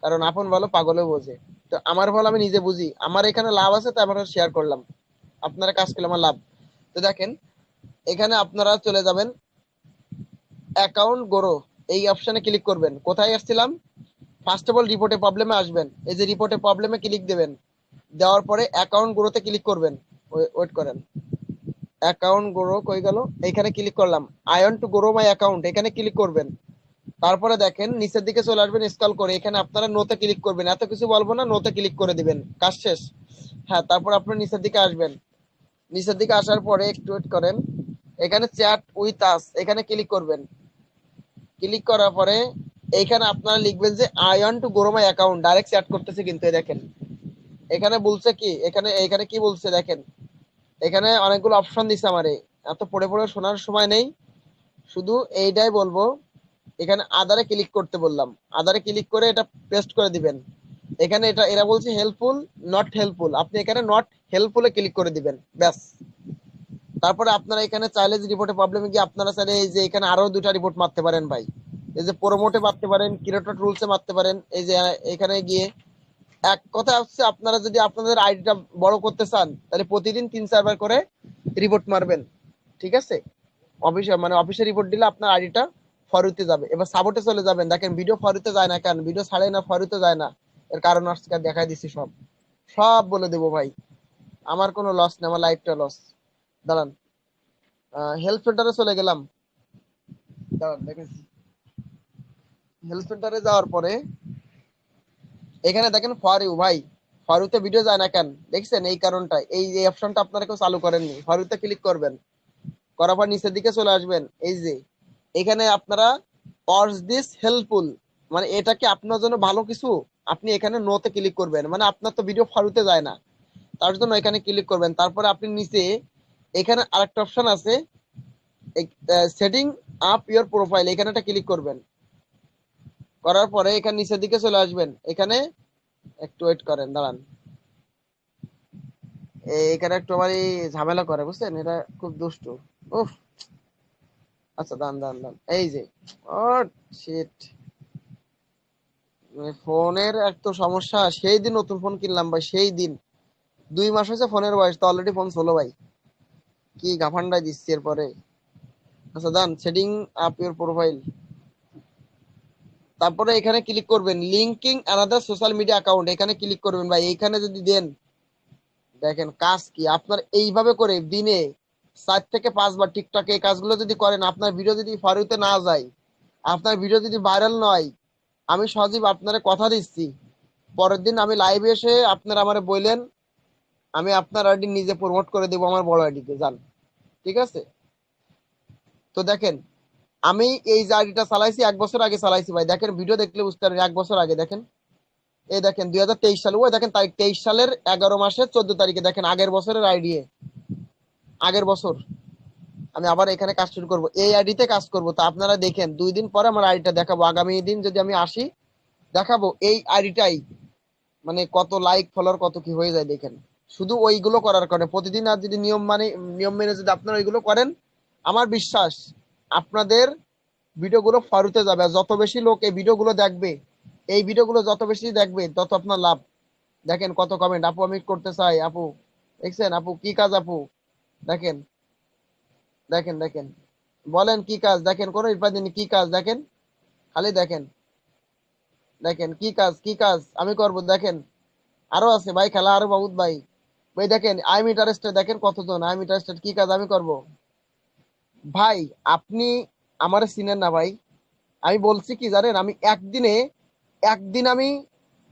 কারণ আপন ভালো পাগলে বোঝে। তো আমার ভালো আমি নিজে বুঝি, আমার এখানে লাভ আছে তাই আমরা শেয়ার করলাম, আপনারা কাজ করলে আমার লাভ। তো দেখেন, এখানে আপনারা চলে যাবেন অ্যাকাউন্ট গ্রো, এই অপশনে ক্লিক করবেন। কোথায় আসছিলাম, ফার্স্ট অফ অল রিপোর্টে প্রবলেমে আসবেন, এই যে রিপোর্টে প্রবলেমে ক্লিক দেবেন। দেওয়ার পরে অ্যাকাউন্ট গ্রোতে ক্লিক করবেন। ওয়েট করেন, অ্যাকাউন্ট গ্রো কই গেল, এখানে ক্লিক করলাম। I want to grow my account, এখানে ক্লিক করবেন। তারপরে দেখেন নিচের দিকে চলে আসবেন, স্ক্রল করে এখানে আপনারা নোতে ক্লিক করবেন। এত কিছু বলবো না, নোতে ক্লিক করে দিবেন, কাজ শেষ। হ্যাঁ, তারপর আপনার নিচের দিকে আসবেন। নিচের দিকে আসার পরে একটু ওয়েট করেন, এখানে চ্যাট উইথ আস, এখানে ক্লিক করবেন। ক্লিক করার পরে এইখানে আপনারা লিখবেন যে I want to grow my account, direct chat করতেছে কিন্তু। এই দেখেন এখানে বলছে কি, এখানে এখানে কি বলছে দেখেন, এখানে অনেকগুলো অপশন দিছে আমারে, এত পড়ে পড়ে শোনার সময় নেই, শুধু এইটাই বলবো। এখানে আদারে ক্লিক করতে বললাম, আদারে ক্লিক করে এটা পেস্ট করে দিবেন। এখানে এটা এরা বলছে হেল্পফুল, নট হেল্পফুল, আপনি এখানে নট হেল্পফুলে ক্লিক করে দিবেন, ব্যাস। তারপরে আপনারা এখানে চাইলে যে রিপোর্টে প্রবলেমে গিয়ে আপনারা চাইলে এই যে এখানে আরো দুটা রিপোর্ট মারতে পারেন ভাই। এই যে প্রোমোটে মারতে পারেন, ক্রিয়েটর রুলসে মারতে পারেন। এই যে এখানে গিয়ে এক কথা হচ্ছে, আপনারা যদি আপনাদের আইডিটা বড় করতে চান তাহলে প্রতিদিন 3-4 বার করে রিপোর্ট মারবেন। ঠিক আছে, অফিসে রিপোর্ট দিলে আপনার আইডিটা ফরুতে যাবে। এবার সাপোর্টে চলে যাবেন। দেখেন ভিডিও ফরুতে যায় না কেন, ভিডিও ছাড়ে না, ফরুতে যায় না, এর কারণ আজকে দেখাই দিচ্ছি, সব সব বলে দেবো ভাই। আমার কোনো লস নেই, আমার লাইফটা লস। দাঁড়ান, হেল্প সেন্টারে চলে গেলাম। দাঁড়ান দেখেন, হেল্প সেন্টারে যাওয়ার পরে এখানে দেখেন ফর ইউ ভাই, ফরুতে ভিডিও যায় না কেন দেখছেন, এই কারণটা, এই অপশনটা আপনারা কেউ চালু করেননি। ফরুতে ক্লিক করবেন, করার পর নিচের দিকে চলে আসবেন। এই যে এখানে আপনারা ওয়াজ দিস হেল্পফুল, মানে এটা কি আপনার জন্য ভালো কিছু, আপনি এখানে নোতে ক্লিক করবেন। মানে আপনার তো ভিডিও ফরুতে যায় না, তার জন্য এখানে ক্লিক করবেন। তারপরে আপনি নিচে এখানে আরেকটা অপশন আছে, সেটিং আপ ইওর প্রোফাইল, এখানে একটা ক্লিক করবেন। করার পরে এখানে নিচের দিকে চলে আসবেন। এখানে একটু ওয়েট করেন, দাঁড়ান, এখানে একটু আমার ঝামেলা করে বুঝছেন, এটা খুব দুষ্টু। উফ, আচ্ছা দাঁড়ান দাঁড়ান দাঁড়ান, এই যে ও শিট, ফোনের এত সমস্যা। সেই দিন নতুন ফোন কিনলাম ভাই, সেই দিন 2 মাস হয়েছে ফোনের বয়স, তো অলরেডি ফোন ষোলো ভাই, কি গাফান্ডাই দিচ্ছি এরপরে। আচ্ছা দান, সেটিং আপ ইউর প্রোফাইল, তারপরে এখানে ক্লিক করবেন linking another social media account, এখানে ক্লিক করবেন ভাই। এইখানে যদি দেন, দেখেন কাজ কি, আপনার এইভাবে করে দিনে 4 থেকে 5 বার টিকটকে এই কাজগুলো যদি করেন, আপনার ভিডিও যদি ফরওয়ার্ডে না যায়, আপনার ভিডিও যদি ভাইরাল নয়, আমি সজীব আপনারা কথা দিচ্ছি, পরের দিন আমি লাইভে এসে আপনারা আমারে বললেন, আমি আপনার আইডি নিজে প্রমোট করে দেবো আমার বড় আইডিতে, যান। ঠিক আছে, তো দেখেন আমি এই যে আইডিটা চালাইছি 1 বছর আগে চালাইছি ভাই, দেখেন ভিডিও দেখলে বুঝতে পারবেন 1 বছর আগে। দেখেন এই দেখেন 2023 সালে, ওই দেখেন তারিখ 23 সালের 11 মাসের 14 তারিখে, দেখেন আগের বছরের আইডি, আগের বছর। আমি আবার এখানে কাজ শুরু করবো, এই আইডিতে কাজ করব। তো আপনারা দেখেন 2 দিন পরে আমার আইডিটা দেখাবো, আগামী দিন যদি আমি আসি দেখাবো এই আইডিটাই, মানে কত লাইক ফলোয়ার কত কি হয়ে যায় দেখেন, শুধু ওইগুলো করার কারণে। প্রতিদিন আর যদি নিয়ম মেনে যদি আপনারা ওইগুলো করেন, আমার বিশ্বাস আপনাদের ভিডিওগুলো ফরুতে যাবে। আর যত বেশি লোক এই ভিডিওগুলো দেখবে, এই ভিডিওগুলো যত বেশি দেখবে তত আপনার লাভ। দেখেন কত কমেন্ট, আপু আমি করতে চাই আপু, দেখছেন আপু কি কাজ আপু, দেখেন দেখেন দেখেন, বলেন কি কাজ, দেখেন কোনো রিপ্লাই দিন, কি কাজ দেখেন, খালি দেখেন, দেখেন কি কাজ, কি কাজ আমি করব, দেখেন আরো আছে ভাই, খেলা আরো বহুত ভাই। ভাই দেখেন আই এম ইন্টারেস্টেড, দেখেন কতজন আই এম ইন্টারেস্টেড, কি কাজ আমি করব। ভাই আপনি আমার চিনেন না ভাই, আমি বলছি কি জানেন, আমি একদিন আমি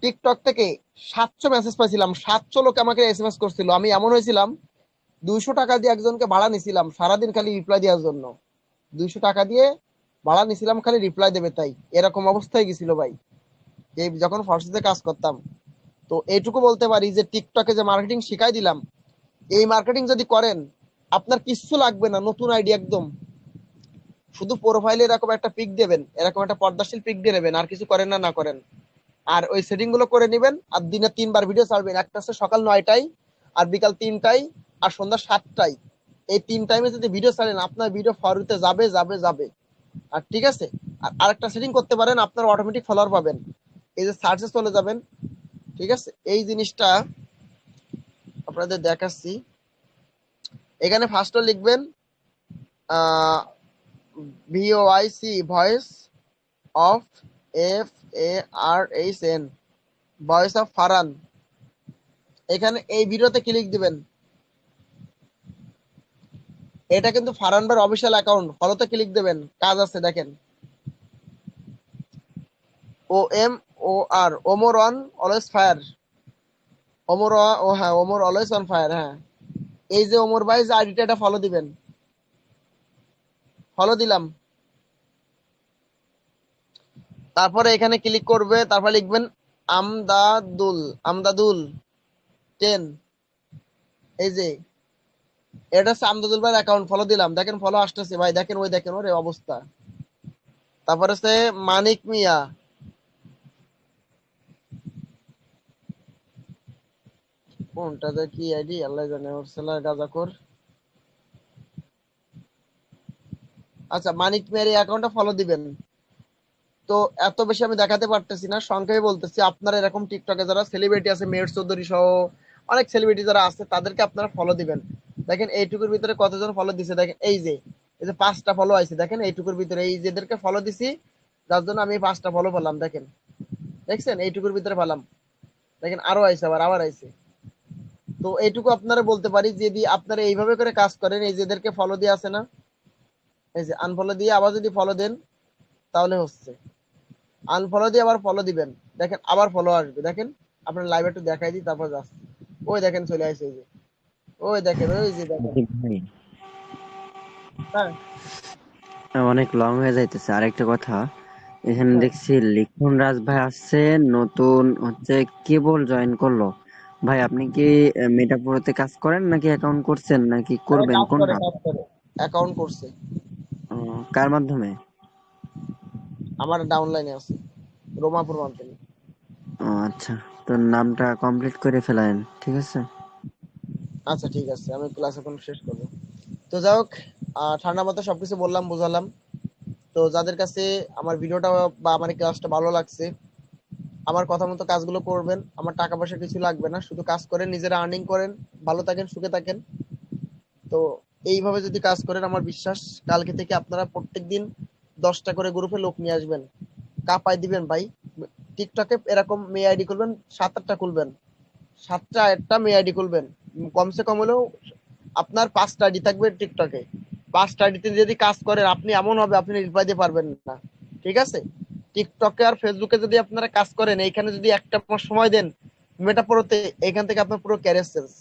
টিকটক থেকে 700 মেসেজ পাইছিলাম, 700 লোক আমাকে এসএমএস করছিল। আমি এমন হয়েছিলাম 200 টাকা দিয়ে একজনকে ভাড়া নিছিলাম সারাদিন খালি রিপ্লাই দেওয়ার জন্য। 200 টাকা দিয়ে ভাড়া নিছিলাম খালি রিপ্লাই দেবে তাই, এরকম অবস্থায় গেছিল ভাই এই যখন ফার্স্টে কাজ করতাম। তো এইটুকু বলতে পারি যে টিকটকে যে মার্কেটিং শিখাই দিলাম, এই মার্কেটিং যদি করেন আপনার কিচ্ছু লাগবে না, নতুন আইডিয়া একদম। শুধু প্রোফাইলে এরকম একটা পিক দেবেন, এরকম একটা পর্দাশীল পিক দিয়ে নেবেন, আর কিছু করেন না না করেন। আর ওই সেটিং গুলো করে নেবেন, আর দিনে 3বার ভিডিও ছাড়বেন, একটা হচ্ছে সকাল 9টায়, আর বিকাল 3টায়, আর সন্ধ্যা 7টায়। এই 3 টাইমে যদি ভিডিও ছাড়েন আপনার ভিডিও ফরওয়ার্ডে যাবে যাবে যাবে। আর ঠিক আছে, আর আরেকটা সেটিং করতে পারেন, আপনার অটোমেটিক ফলোয়ার পাবেন, এই যে সার্চে চলে যাবেন। ঠিক আছে, এই জিনিসটা আপনাদের দেখাচ্ছি। এখানে ফার্স্টে লিখবেন VOIC, voice of, FARHN, voice of Farhan. এখানে এই ভিডিওতে ক্লিক দিবেন। এটা কিন্তু ফারহান ভাইয়ের অফিসিয়াল অ্যাকাউন্ট, ফলোতে ক্লিক দেবেন, কাজ আছে দেখেন। OMOR, Omar on always fire, Omar ও হ্যাঁ, ওমর অলওয়েজ অন ফায়ার, হ্যাঁ। এই যে ওমর ভাই যে আইডিটা, এটা ফলো দিবেন। ফলো দিলাম, তারপরে এখানে ক্লিক করবে, তারপর লিখবেন আমদাদুল, আমদাদুল 10। এই যে এটা হচ্ছে আমদাদুল ভাইয়ের অ্যাকাউন্ট, ফলো দিলাম, দেখেন ফলো আসতেছে ভাই, দেখেন ওই দেখেন ওরে অবস্থা। তারপরে হচ্ছে মানিক মিয়া, কোনটাতে কি আইডি আল্লাহ জানে, ওর সেলার গাজাখোর। আচ্ছা, মানিক মিয়ার এই অ্যাকাউন্টটা ফলো দিবেন। তো এত বেশি আমি দেখাতে পারতেছি না, সংক্ষেপে বলতেছি, আপনারা এরকম টিকটকে যারা সেলিব্রিটি আছে, মেয়র চৌধুরী সহ অনেক সেলিব্রিটি যারা আছে, তাদেরকে আপনারা ফলো দিবেন। দেখেন এইটুকুর ভিতরে কতজন ফলো দিছে, দেখেন এই যে 5টা ফলো আছে, দেখেন এইটুকুর ভিতরে এই যেদেরকে ফলো দিছি, যার জন্য আমি 5টা ফলো পেলাম, দেখেন দেখছেন এইটুকুর ভিতরে পেলাম। দেখেন আরো আইছে, আবার আইছে। তো এইটুকু আপনারা বলতে পারি, যদি আপনারা এইভাবে করে কাজ করেন, এই যেদেরকে ফলো দিয়ে আছে না, এই যে আনফলো দিয়ে আবার যদি ফলো দেন, তাহলে হচ্ছে। আনফলো দিয়ে আবার ফলো দিবেন, দেখেন আবার ফলো আসবে, দেখেন আপনার লাইভ একটু দেখাই দিই, তারপর যাচ্ছে। ওই দেখেন চলে আসছে, এই যে ওই দেখেন, ওই যে দেখেন। আতিক ভাই, হ্যাঁ, অনেক লং হয়ে যাইতেছে। আরেকটা কথা, এখানে হ্যাঁ, দেখছি লিখন রাজ ভাই আসছে, নতুন হচ্ছে কেবল জয়েন করলো। ভাই আপনি কি মেটাপুরোতে কাজ করেন নাকি অ্যাকাউন্ট করছেন নাকি আরে করবেন কাজ করে, কোনটা? কাজ করে, অ্যাকাউন্ট করছে। কার মাধ্যমে? আমার ডাউনলাইনে আছে, রোমাপুর মাধ্যমে। ও আচ্ছা, তো নামটা কমপ্লিট করে ফেলেন, ঠিক আছে। আচ্ছা ঠিক আছে, আমি ক্লাস এখন শেষ করবো। তো যাই হোক, ঠান্ডা মাথায় সবকিছু বললাম, বুঝালাম। তো যাদের কাছে আমার ভিডিওটা বা আমার এই ক্লাসটা ভালো লাগছে, আমার কথা মতো কাজগুলো করবেন, আমার টাকা পয়সা কিছু লাগবে না, শুধু কাজ করেন, নিজেরা আর্নিং করেন, ভালো থাকেন, সুখে থাকেন। তো এইভাবে যদি কাজ করেন, আমার বিশ্বাস কালকে থেকে আপনারা প্রত্যেকদিন 10টা করে গ্রুপে লোক নিয়ে আসবেন, কাপাই দিবেন ভাই। টিকটকে এরকম মেয়ে আইডি খুলবেন, 7-8টা খুলবেন, 7টা 8টা মেয়ে আইডি খুলবেন। কমসে কম হলেও আপনার 5টা আইডি থাকবে টিকটকে। 5টা আইডিতে যদি কাজ করেন, আপনি এমন হবে আপনি রিপ্লাই দিয়ে পারবেন না। ঠিক আছে, টিকটকে আর ফেসবুকে যদি আপনারা কাজ করেন, এইখানে যদি একটা মাস সময় দেন মেটাপোরোতে, এখান থেকে আপনার পুরো ক্যারিয়ার শেষ।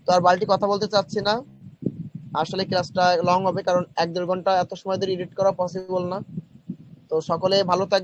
তো আর বালতি কথা বলতে চাচ্ছি না, আসলে ক্লাসটা লং হবে, কারণ 1-1.5 ঘন্টা এত সময় ধরে এডিট করা পসিবল না। তো সকলে ভালো থাকবেন।